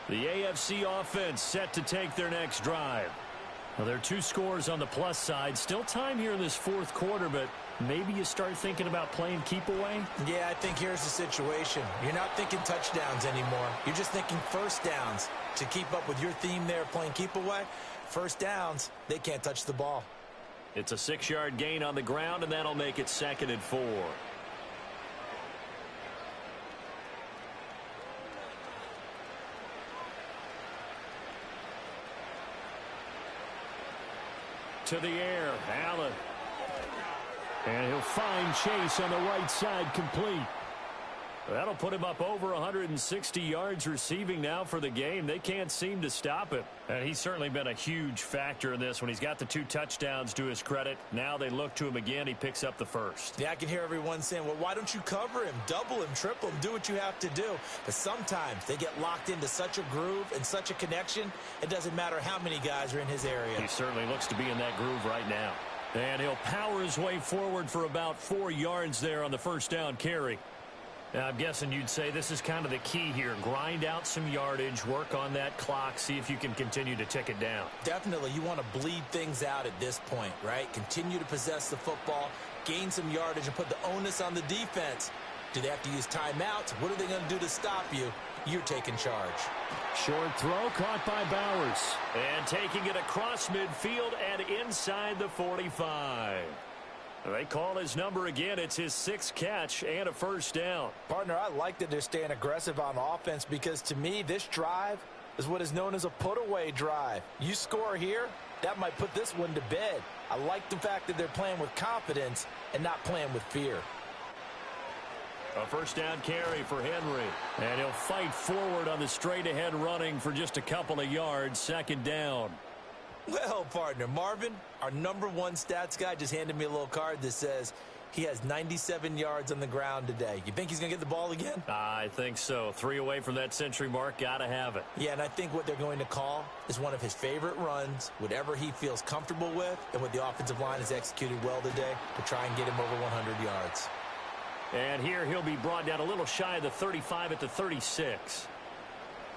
The AFC offense set to take their next drive. Well, there are 2 scores on the plus side. Still time here in this 4th quarter, but maybe you start thinking about playing keep away? Yeah, I think here's the situation. You're not thinking touchdowns anymore. You're just thinking first downs. To keep up with your theme there playing keep away, first downs, they can't touch the ball. It's a 6-yard gain on the ground, and that'll make it 2nd and 4. To the air, Allen. And he'll find Chase on the right side, complete. That'll put him up over 160 yards receiving now for the game. They can't seem to stop him. And he's certainly been a huge factor in this when he's got the 2 touchdowns to his credit. Now they look to him again. He picks up the first. Yeah, I can hear everyone saying, well, why don't you cover him? Double him, triple him, do what you have to do. But sometimes they get locked into such a groove and such a connection, it doesn't matter how many guys are in his area. He certainly looks to be in that groove right now. And he'll power his way forward for about 4 yards there on the first down carry. Now, I'm guessing you'd say this is kind of the key here. Grind out some yardage, work on that clock, see if you can continue to tick it down. Definitely, you want to bleed things out at this point, right? Continue to possess the football, gain some yardage, and put the onus on the defense. Do they have to use timeouts? What are they going to do to stop you? You're taking charge. Short throw caught by Bowers. And taking it across midfield and inside the 45. They call his number again. It's his 6th catch and a first down. Partner, I like that they're staying aggressive on offense because to me, this drive is what is known as a put-away drive. You score here, that might put this one to bed. I like the fact that they're playing with confidence and not playing with fear. A first down carry for Henry. And he'll fight forward on the straight-ahead running for just a couple of yards. 2nd down. Well, partner, Marvin, our number 1 stats guy, just handed me a little card that says he has 97 yards on the ground today. You think he's going to get the ball again? I think so. 3 away from that century mark. Got to have it. Yeah, and I think what they're going to call is one of his favorite runs, whatever he feels comfortable with, and what the offensive line has executed well today to try and get him over 100 yards. And here he'll be brought down a little shy of the 35 at the 36.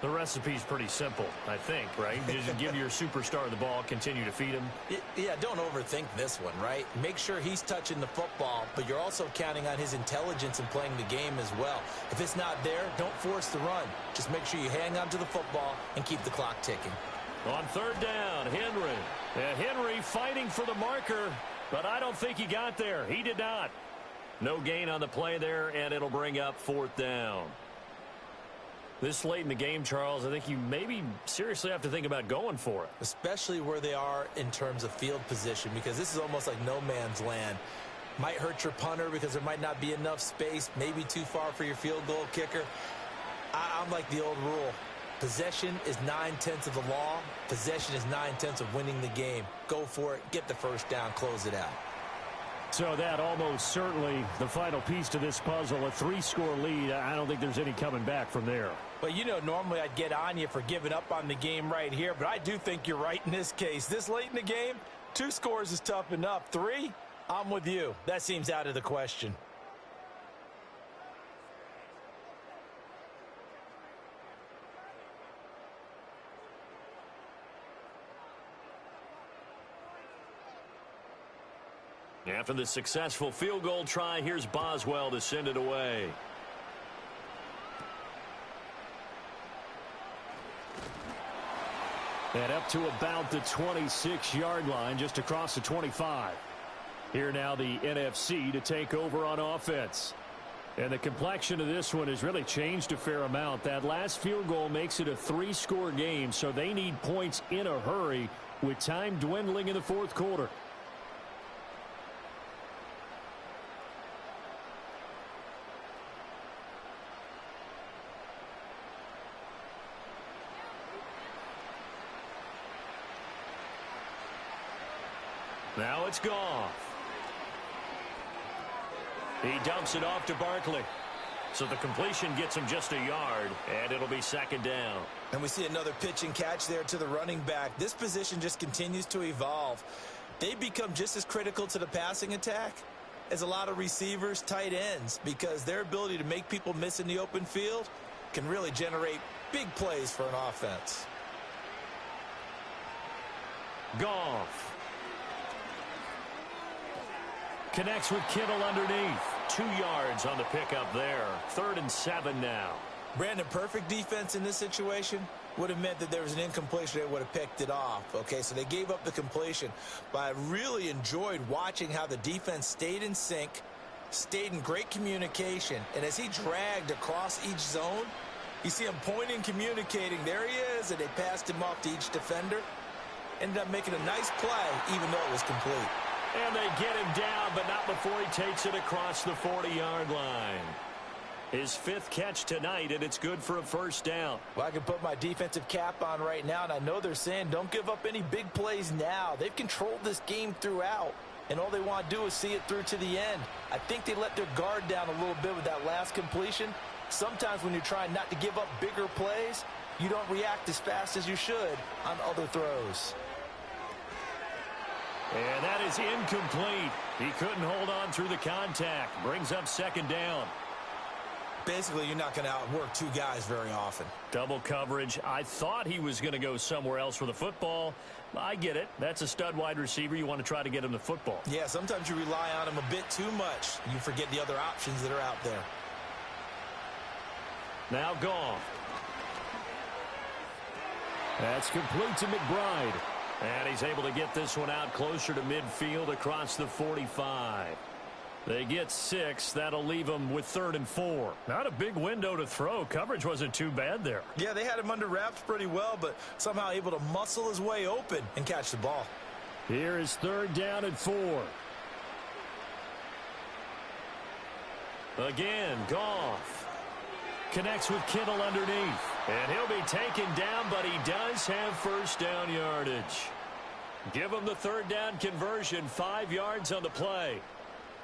The recipe's pretty simple, I think, right? You just give your superstar the ball, continue to feed him. Yeah, don't overthink this one, right? Make sure he's touching the football, but you're also counting on his intelligence in playing the game as well. If it's not there, don't force the run. Just make sure you hang on to the football and keep the clock ticking. On 3rd down, Henry. And Henry fighting for the marker, but I don't think he got there. He did not. No gain on the play there, and it'll bring up 4th down. This late in the game, Charles, I think you maybe seriously have to think about going for it. Especially where they are in terms of field position, because this is almost like no man's land. Might hurt your punter because there might not be enough space, maybe too far for your field goal kicker. I'm like the old rule. Possession is 9/10 of the law. Possession is 9/10 of winning the game. Go for it. Get the first down. Close it out. So that almost certainly the final piece to this puzzle, a 3-score lead. I don't think there's any coming back from there. Well, you know, normally I'd get on you for giving up on the game right here, but I do think you're right in this case. This late in the game, 2 scores is tough enough. 3, I'm with you. That seems out of the question. After the successful field goal try, here's Boswell to send it away. And up to about the 26-yard line, just across the 25. Here now the NFC to take over on offense. And the complexion of this one has really changed a fair amount. That last field goal makes it a 3-score game, so they need points in a hurry with time dwindling in the 4th quarter. Now it's Goff. He dumps it off to Barkley. So the completion gets him just a yard, and it'll be 2nd down. And we see another pitch and catch there to the running back. This position just continues to evolve. They become just as critical to the passing attack as a lot of receivers, tight ends, because their ability to make people miss in the open field can really generate big plays for an offense. Goff connects with Kittle underneath. 2 yards on the pickup there. 3rd and 7 now. Brandon, perfect defense in this situation would have meant that there was an incompletion. They would have picked it off. Okay, so they gave up the completion. But I really enjoyed watching how the defense stayed in sync, stayed in great communication. And as he dragged across each zone, you see him pointing, communicating. There he is, and they passed him off to each defender. Ended up making a nice play, even though it was complete. And they get him down, but not before he takes it across the 40-yard line. His 5th catch tonight, and it's good for a first down. Well, I can put my defensive cap on right now, and I know they're saying don't give up any big plays now. They've controlled this game throughout, and all they want to do is see it through to the end. I think they let their guard down a little bit with that last completion. Sometimes when you're trying not to give up bigger plays, you don't react as fast as you should on other throws. And that is incomplete. He couldn't hold on through the contact. Brings up second down. Basically, you're not going to outwork two guys very often. Double coverage. I thought he was going to go somewhere else with the football. I get it. That's a stud wide receiver. You want to try to get him the football. Yeah, sometimes you rely on him a bit too much. You forget the other options that are out there. Now Goff. That's complete to McBride. And he's able to get this one out closer to midfield across the 45. They get 6. That'll leave them with 3rd and 4. Not a big window to throw. Coverage wasn't too bad there. Yeah, they had him under wraps pretty well, but somehow able to muscle his way open and catch the ball. Here is 3rd down and 4. Again, Goff. Connects with Kittle underneath. And he'll be taken down, but he does have first down yardage. Give him the 3rd down conversion. 5 yards on the play.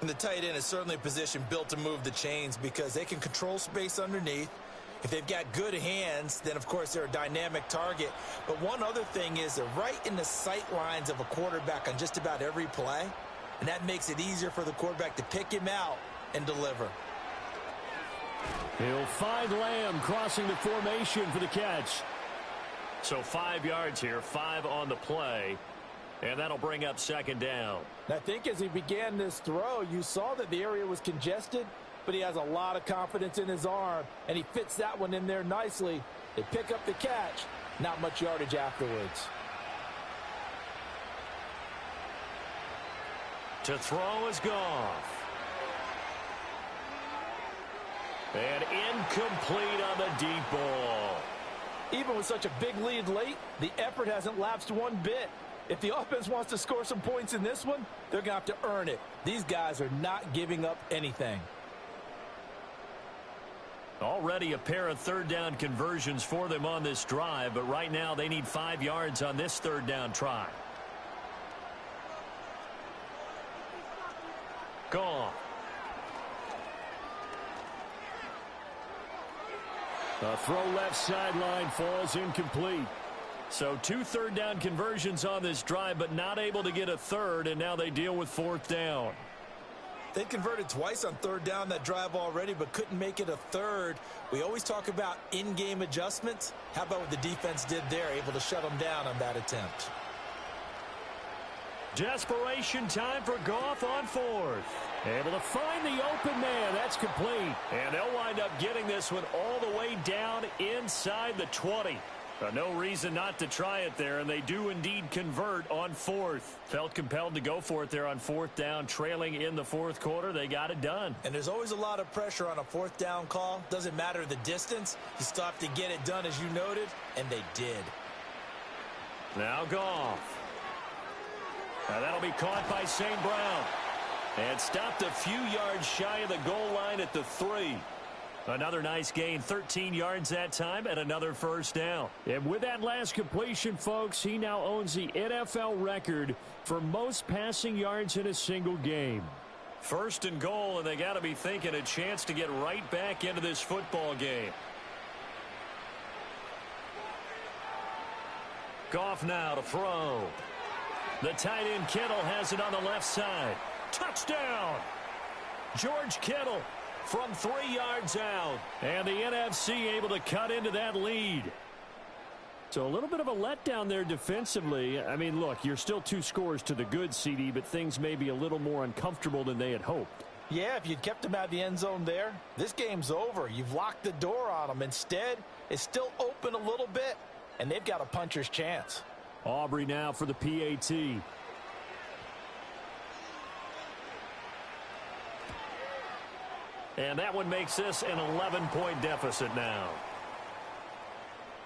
And the tight end is certainly a position built to move the chains because they can control space underneath. If they've got good hands, then, of course, they're a dynamic target. But one other thing is they're right in the sight lines of a quarterback on just about every play. And that makes it easier for the quarterback to pick him out and deliver. He'll find Lamb crossing the formation for the catch. So 5 yards here, 5 on the play. And that'll bring up second down. I think as he began this throw, you saw that the area was congested, but he has a lot of confidence in his arm, and he fits that one in there nicely. They pick up the catch, not much yardage afterwards. To throw is Goff. And incomplete on the deep ball. Even with such a big lead late, the effort hasn't lapsed one bit. If the offense wants to score some points in this one, they're going to have to earn it. These guys are not giving up anything. Already a pair of 3rd down conversions for them on this drive, but right now they need 5 yards on this 3rd down try. Goff. A throw left sideline falls incomplete. So 2 3rd down conversions on this drive, but not able to get a 3rd, and now they deal with 4th down. They converted twice on 3rd down that drive already, but couldn't make it a 3rd. We always talk about in-game adjustments. How about what the defense did there, able to shut them down on that attempt? Desperation time for Goff on 4th. Able to find the open man. That's complete. And they'll wind up getting this one all the way down inside the 20. No reason not to try it there, and they do indeed convert on 4th. Felt compelled to go for it there on 4th down, trailing in the 4th quarter. They got it done. And there's always a lot of pressure on a 4th down call. Doesn't matter the distance. You still have to get it done, as you noted, and they did. Now Goff. Now that'll be caught by St. Brown. And stopped a few yards shy of the goal line at the 3. Another nice gain, 13 yards that time, and another first down. And with that last completion, folks, he now owns the NFL record for most passing yards in a single game. 1st and goal, and they got to be thinking a chance to get right back into this football game. Goff now to throw. The tight end Kittle has it on the left side. Touchdown! George Kittle from 3 yards out. And the NFC able to cut into that lead. So a little bit of a letdown there defensively. I mean, look, you're still 2 scores to the good, CD, but things may be a little more uncomfortable than they had hoped. Yeah, if you'd kept him out of the end zone there, this game's over. You've locked the door on him. Instead, it's still open a little bit, and they've got a puncher's chance. Aubrey now for the PAT. And that one makes this an 11-point deficit now.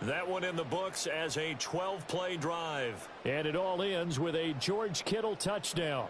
That one in the books as a 12-play drive. And it all ends with a George Kittle touchdown.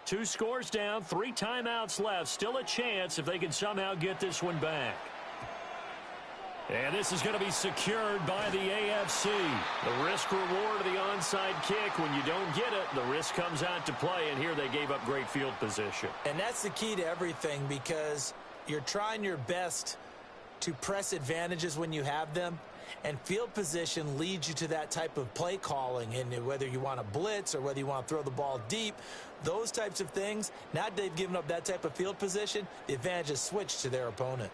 2 scores down, 3 timeouts left. Still a chance if they can somehow get this one back. And this is going to be secured by the AFC. The risk reward of the onside kick. When you don't get it, the risk comes out to play, and here they gave up great field position. And that's the key to everything, because you're trying your best to press advantages when you have them, and field position leads you to that type of play calling. And whether you want to blitz or whether you want to throw the ball deep, those types of things, now they've given up that type of field position, the advantage is switched to their opponent.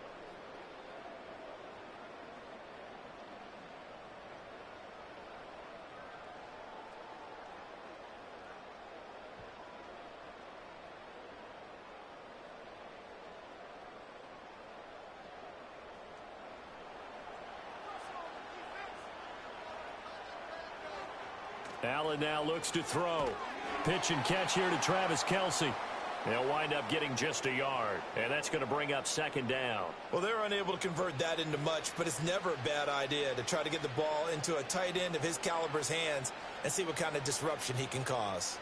Allen now looks to throw. Pitch and catch here to Travis Kelce. They'll wind up getting just a yard, and that's going to bring up 2nd down. Well, they're unable to convert that into much, but it's never a bad idea to try to get the ball into a tight end of his caliber's hands and see what kind of disruption he can cause.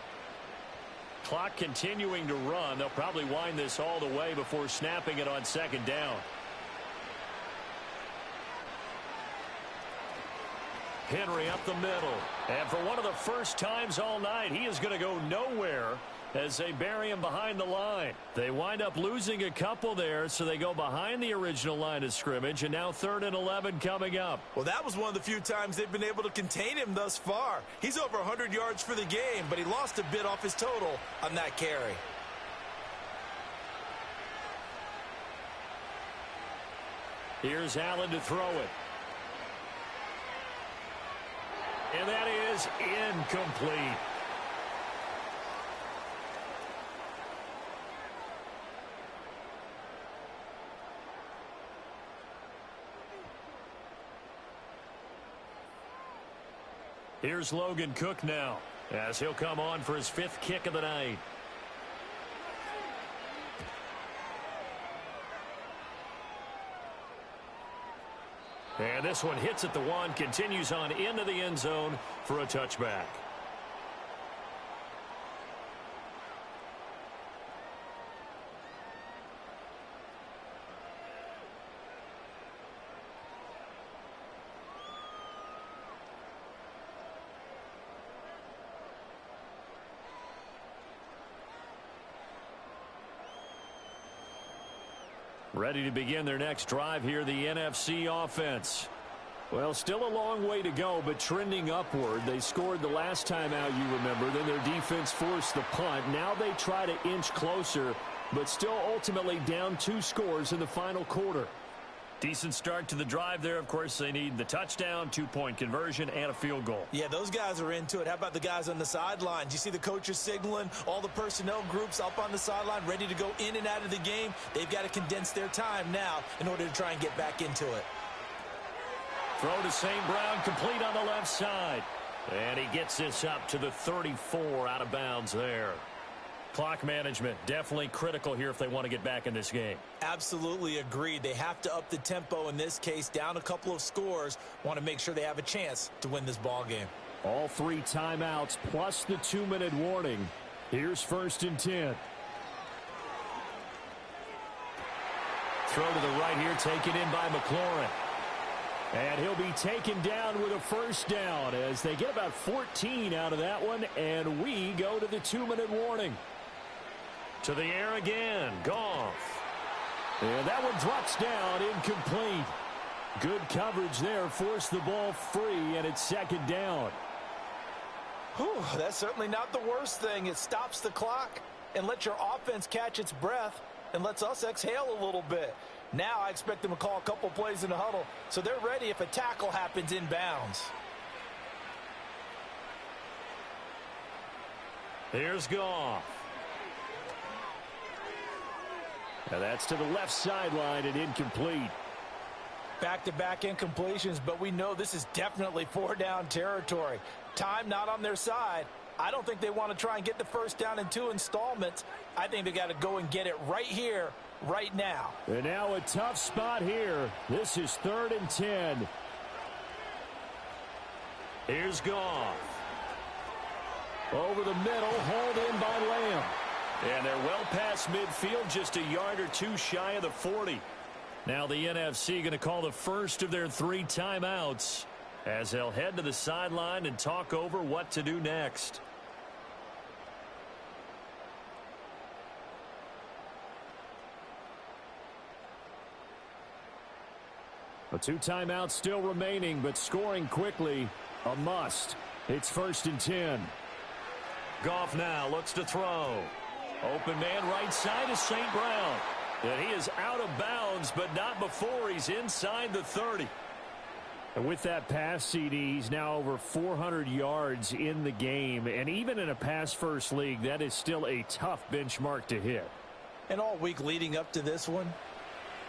Clock continuing to run. They'll probably wind this all the way before snapping it on 2nd down. Henry up the middle. And for one of the first times all night, he is going to go nowhere as they bury him behind the line. They wind up losing a couple there, so they go behind the original line of scrimmage, and now 3rd and 11 coming up. Well, that was one of the few times they've been able to contain him thus far. He's over 100 yards for the game, but he lost a bit off his total on that carry. Here's Allen to throw it. And that is incomplete. Here's Logan Cook now, as he'll come on for his 5th kick of the night. And this one hits at the 1, continues on into the end zone for a touchback. Ready to begin their next drive here, the NFC offense. Well, still a long way to go, but trending upward. They scored the last time out, you remember. Then their defense forced the punt. Now they try to inch closer, but still ultimately down 2 scores in the final quarter. Decent start to the drive there. Of course, they need the touchdown, 2-point conversion, and a field goal. Yeah, those guys are into it. How about the guys on the sidelines? You see the coaches signaling, all the personnel groups up on the sideline, ready to go in and out of the game. They've got to condense their time now in order to try and get back into it. Throw to St. Brown, complete on the left side. And he gets this up to the 34, out of bounds there. Clock management, definitely critical here if they want to get back in this game. Absolutely agreed. They have to up the tempo in this case, down a couple of scores. Want to make sure they have a chance to win this ball game. All 3 timeouts plus the 2-minute warning. Here's 1st and 10. Throw to the right here, taken in by McLaurin. And he'll be taken down with a 1st down as they get about 14 out of that one, and we go to the 2-minute warning. To the air again, Goff. And that one drops down, incomplete. Good coverage there, forced the ball free, and it's 2nd down. Whew, that's certainly not the worst thing. It stops the clock and lets your offense catch its breath and lets us exhale a little bit. Now I expect them to call a couple plays in the huddle, so they're ready if a tackle happens inbounds. Here's Goff. And that's to the left sideline and incomplete. Back-to-back incompletions, but we know this is definitely 4-down territory. Time not on their side. I don't think they want to try and get the 1st down in 2 installments. I think they got to go and get it right here, right now. And now a tough spot here. This is 3rd and 10. Here's Goff. Over the middle, hauled in by Lamb. And they're well past midfield, just a yard or two shy of the 40. Now the NFC going to call the first of their 3 timeouts as they'll head to the sideline and talk over what to do next. The 2 timeouts still remaining, but scoring quickly, a must. It's 1st and 10. Goff now looks to throw. Open man right side is St. Brown. And he is out of bounds, but not before he's inside the 30. And with that pass, CD, he's now over 400 yards in the game. And even in a pass-first league, that is still a tough benchmark to hit. And all week leading up to this one,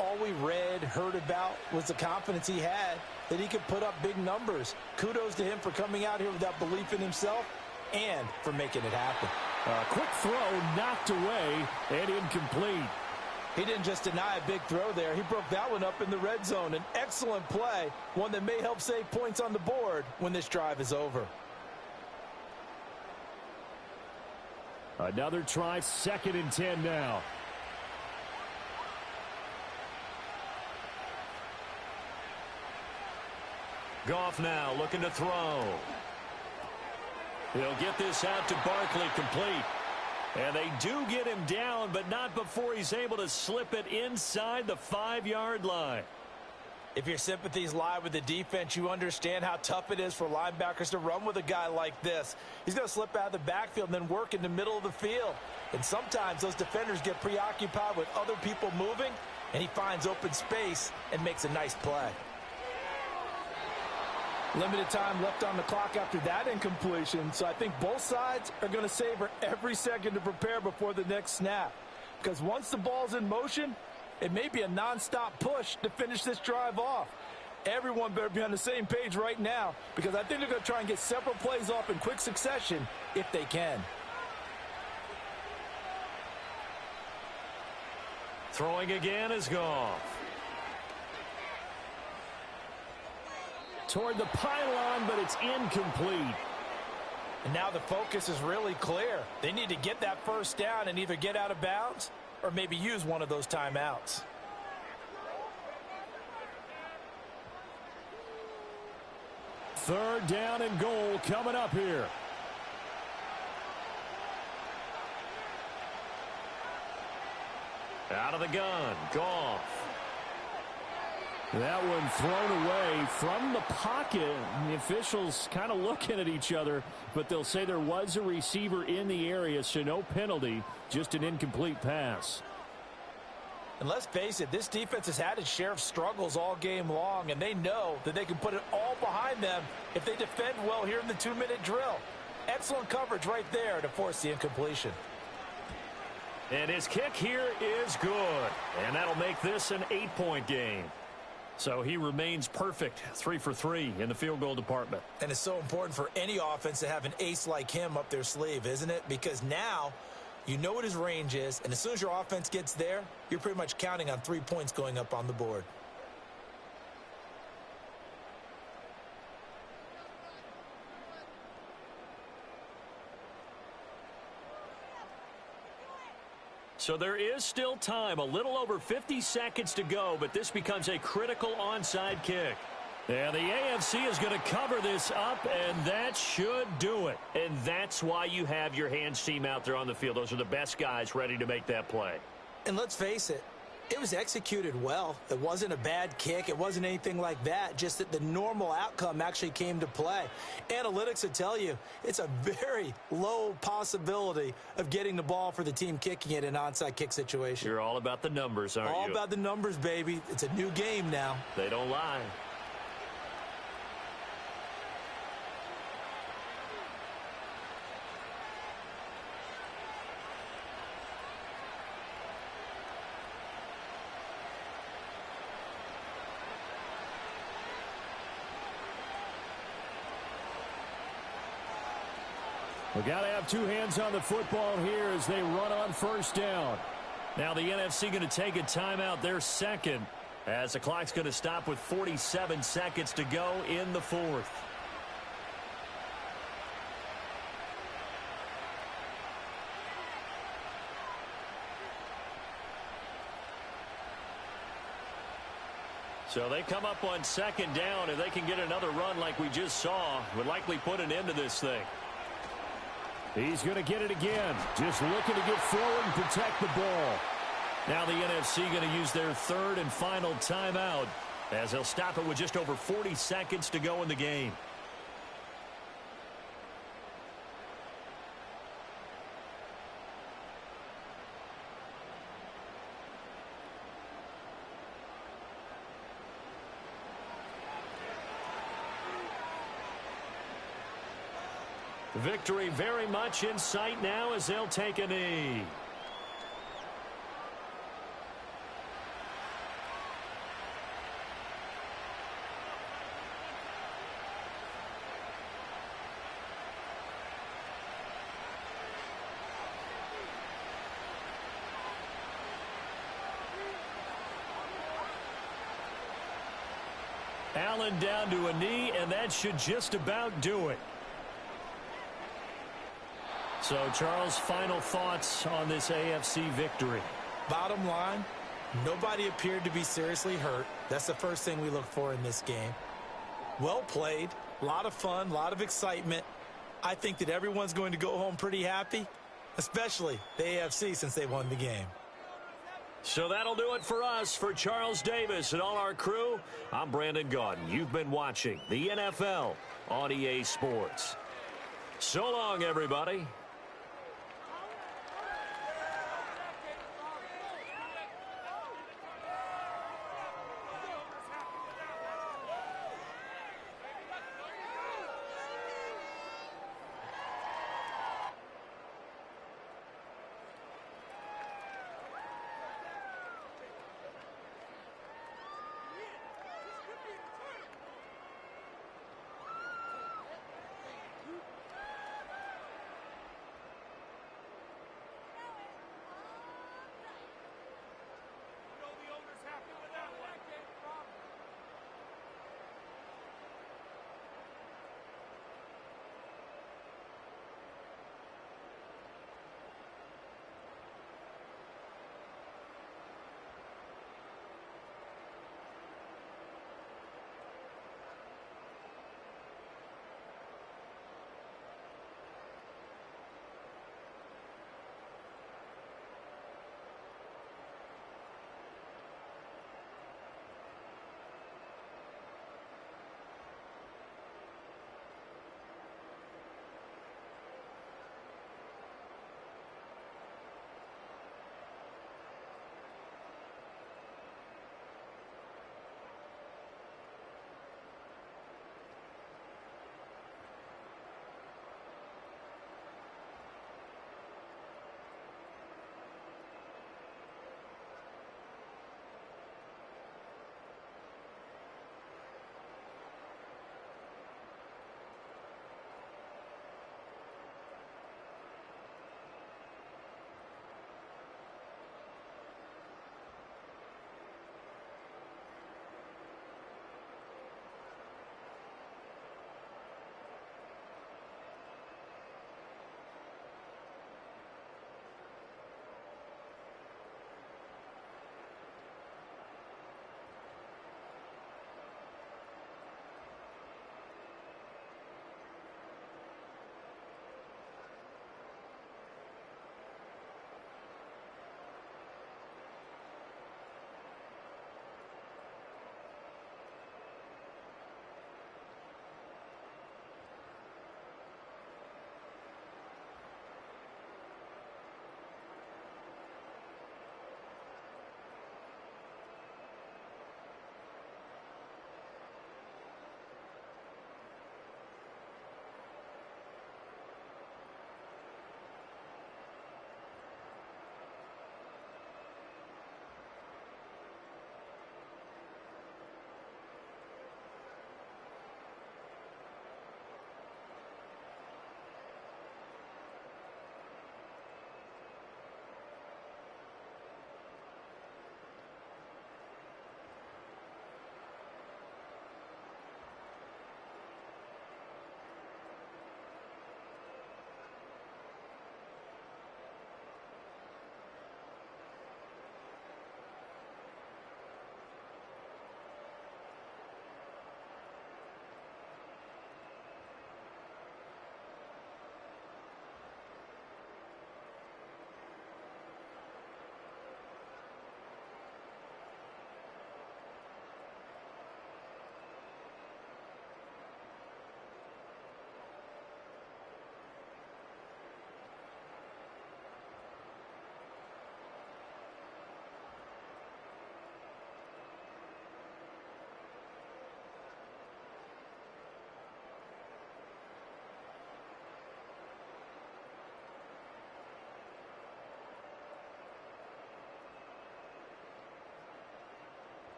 all we read, heard about was the confidence he had that he could put up big numbers. Kudos to him for coming out here with that belief in himself and for making it happen. A quick throw knocked away and incomplete. He didn't just deny a big throw there. He broke that one up in the red zone. An excellent play, one that may help save points on the board when this drive is over. Another try, 2nd and 10 now. Goff now looking to throw. He'll get this out to Barkley, complete. And they do get him down, but not before he's able to slip it inside the 5-yard line. If your sympathies lie with the defense, you understand how tough it is for linebackers to run with a guy like this. He's going to slip out of the backfield and then work in the middle of the field. And sometimes those defenders get preoccupied with other people moving, and he finds open space and makes a nice play. Limited time left on the clock after that incompletion, so I think both sides are going to savor every second to prepare before the next snap. Because once the ball's in motion, it may be a nonstop push to finish this drive off. Everyone better be on the same page right now, because I think they're going to try and get several plays off in quick succession if they can. Throwing again is Goff. Toward the pylon, but it's incomplete. And now the focus is really clear. They need to get that first down and either get out of bounds or maybe use one of those timeouts. Third down and goal coming up here. Out of the gun, Goff. That one thrown away from the pocket. The officials kind of looking at each other, but they'll say there was a receiver in the area, so no penalty, just an incomplete pass. And let's face it, this defense has had its share of struggles all game long, and they know that they can put it all behind them if they defend well here in the 2-minute drill. Excellent coverage right there to force the incompletion. And his kick here is good, and that'll make this an 8-point game. So he remains perfect, 3 for 3 in the field goal department. And it's so important for any offense to have an ace like him up their sleeve, isn't it? Because now you know what his range is, and as soon as your offense gets there, you're pretty much counting on 3 points going up on the board. So there is still time, a little over 50 seconds to go, but this becomes a critical onside kick. And the AFC is going to cover this up, and that should do it. And that's why you have your hands team out there on the field. Those are the best guys ready to make that play. And let's face it, it was executed well. It wasn't a bad kick. It wasn't anything like that, just that the normal outcome actually came to play. Analytics would tell you it's a very low possibility of getting the ball for the team kicking it in an onside kick situation. You're all about the numbers, aren't you? All about the numbers, baby. It's a new game now. They don't lie. We got to have two hands on the football here as they run on first down. Now the NFC going to take a timeout, their second, as the clock's going to stop with 47 seconds to go in the fourth. So they come up on second down. If they can get another run like we just saw, would likely put an end to this thing. He's going to get it again. Just looking to get forward and protect the ball. Now the NFC going to use their third and final timeout as they'll stop it with just over 40 seconds to go in the game. Victory very much in sight now as they'll take a knee. Allen down to a knee, and that should just about do it. So, Charles, final thoughts on this AFC victory. Bottom line, nobody appeared to be seriously hurt. That's the first thing we look for in this game. Well played, a lot of fun, a lot of excitement. I think that everyone's going to go home pretty happy, especially the AFC since they won the game. So that'll do it for us. For Charles Davis and all our crew, I'm Brandon Gaudin. You've been watching the NFL on EA Sports. So long, everybody.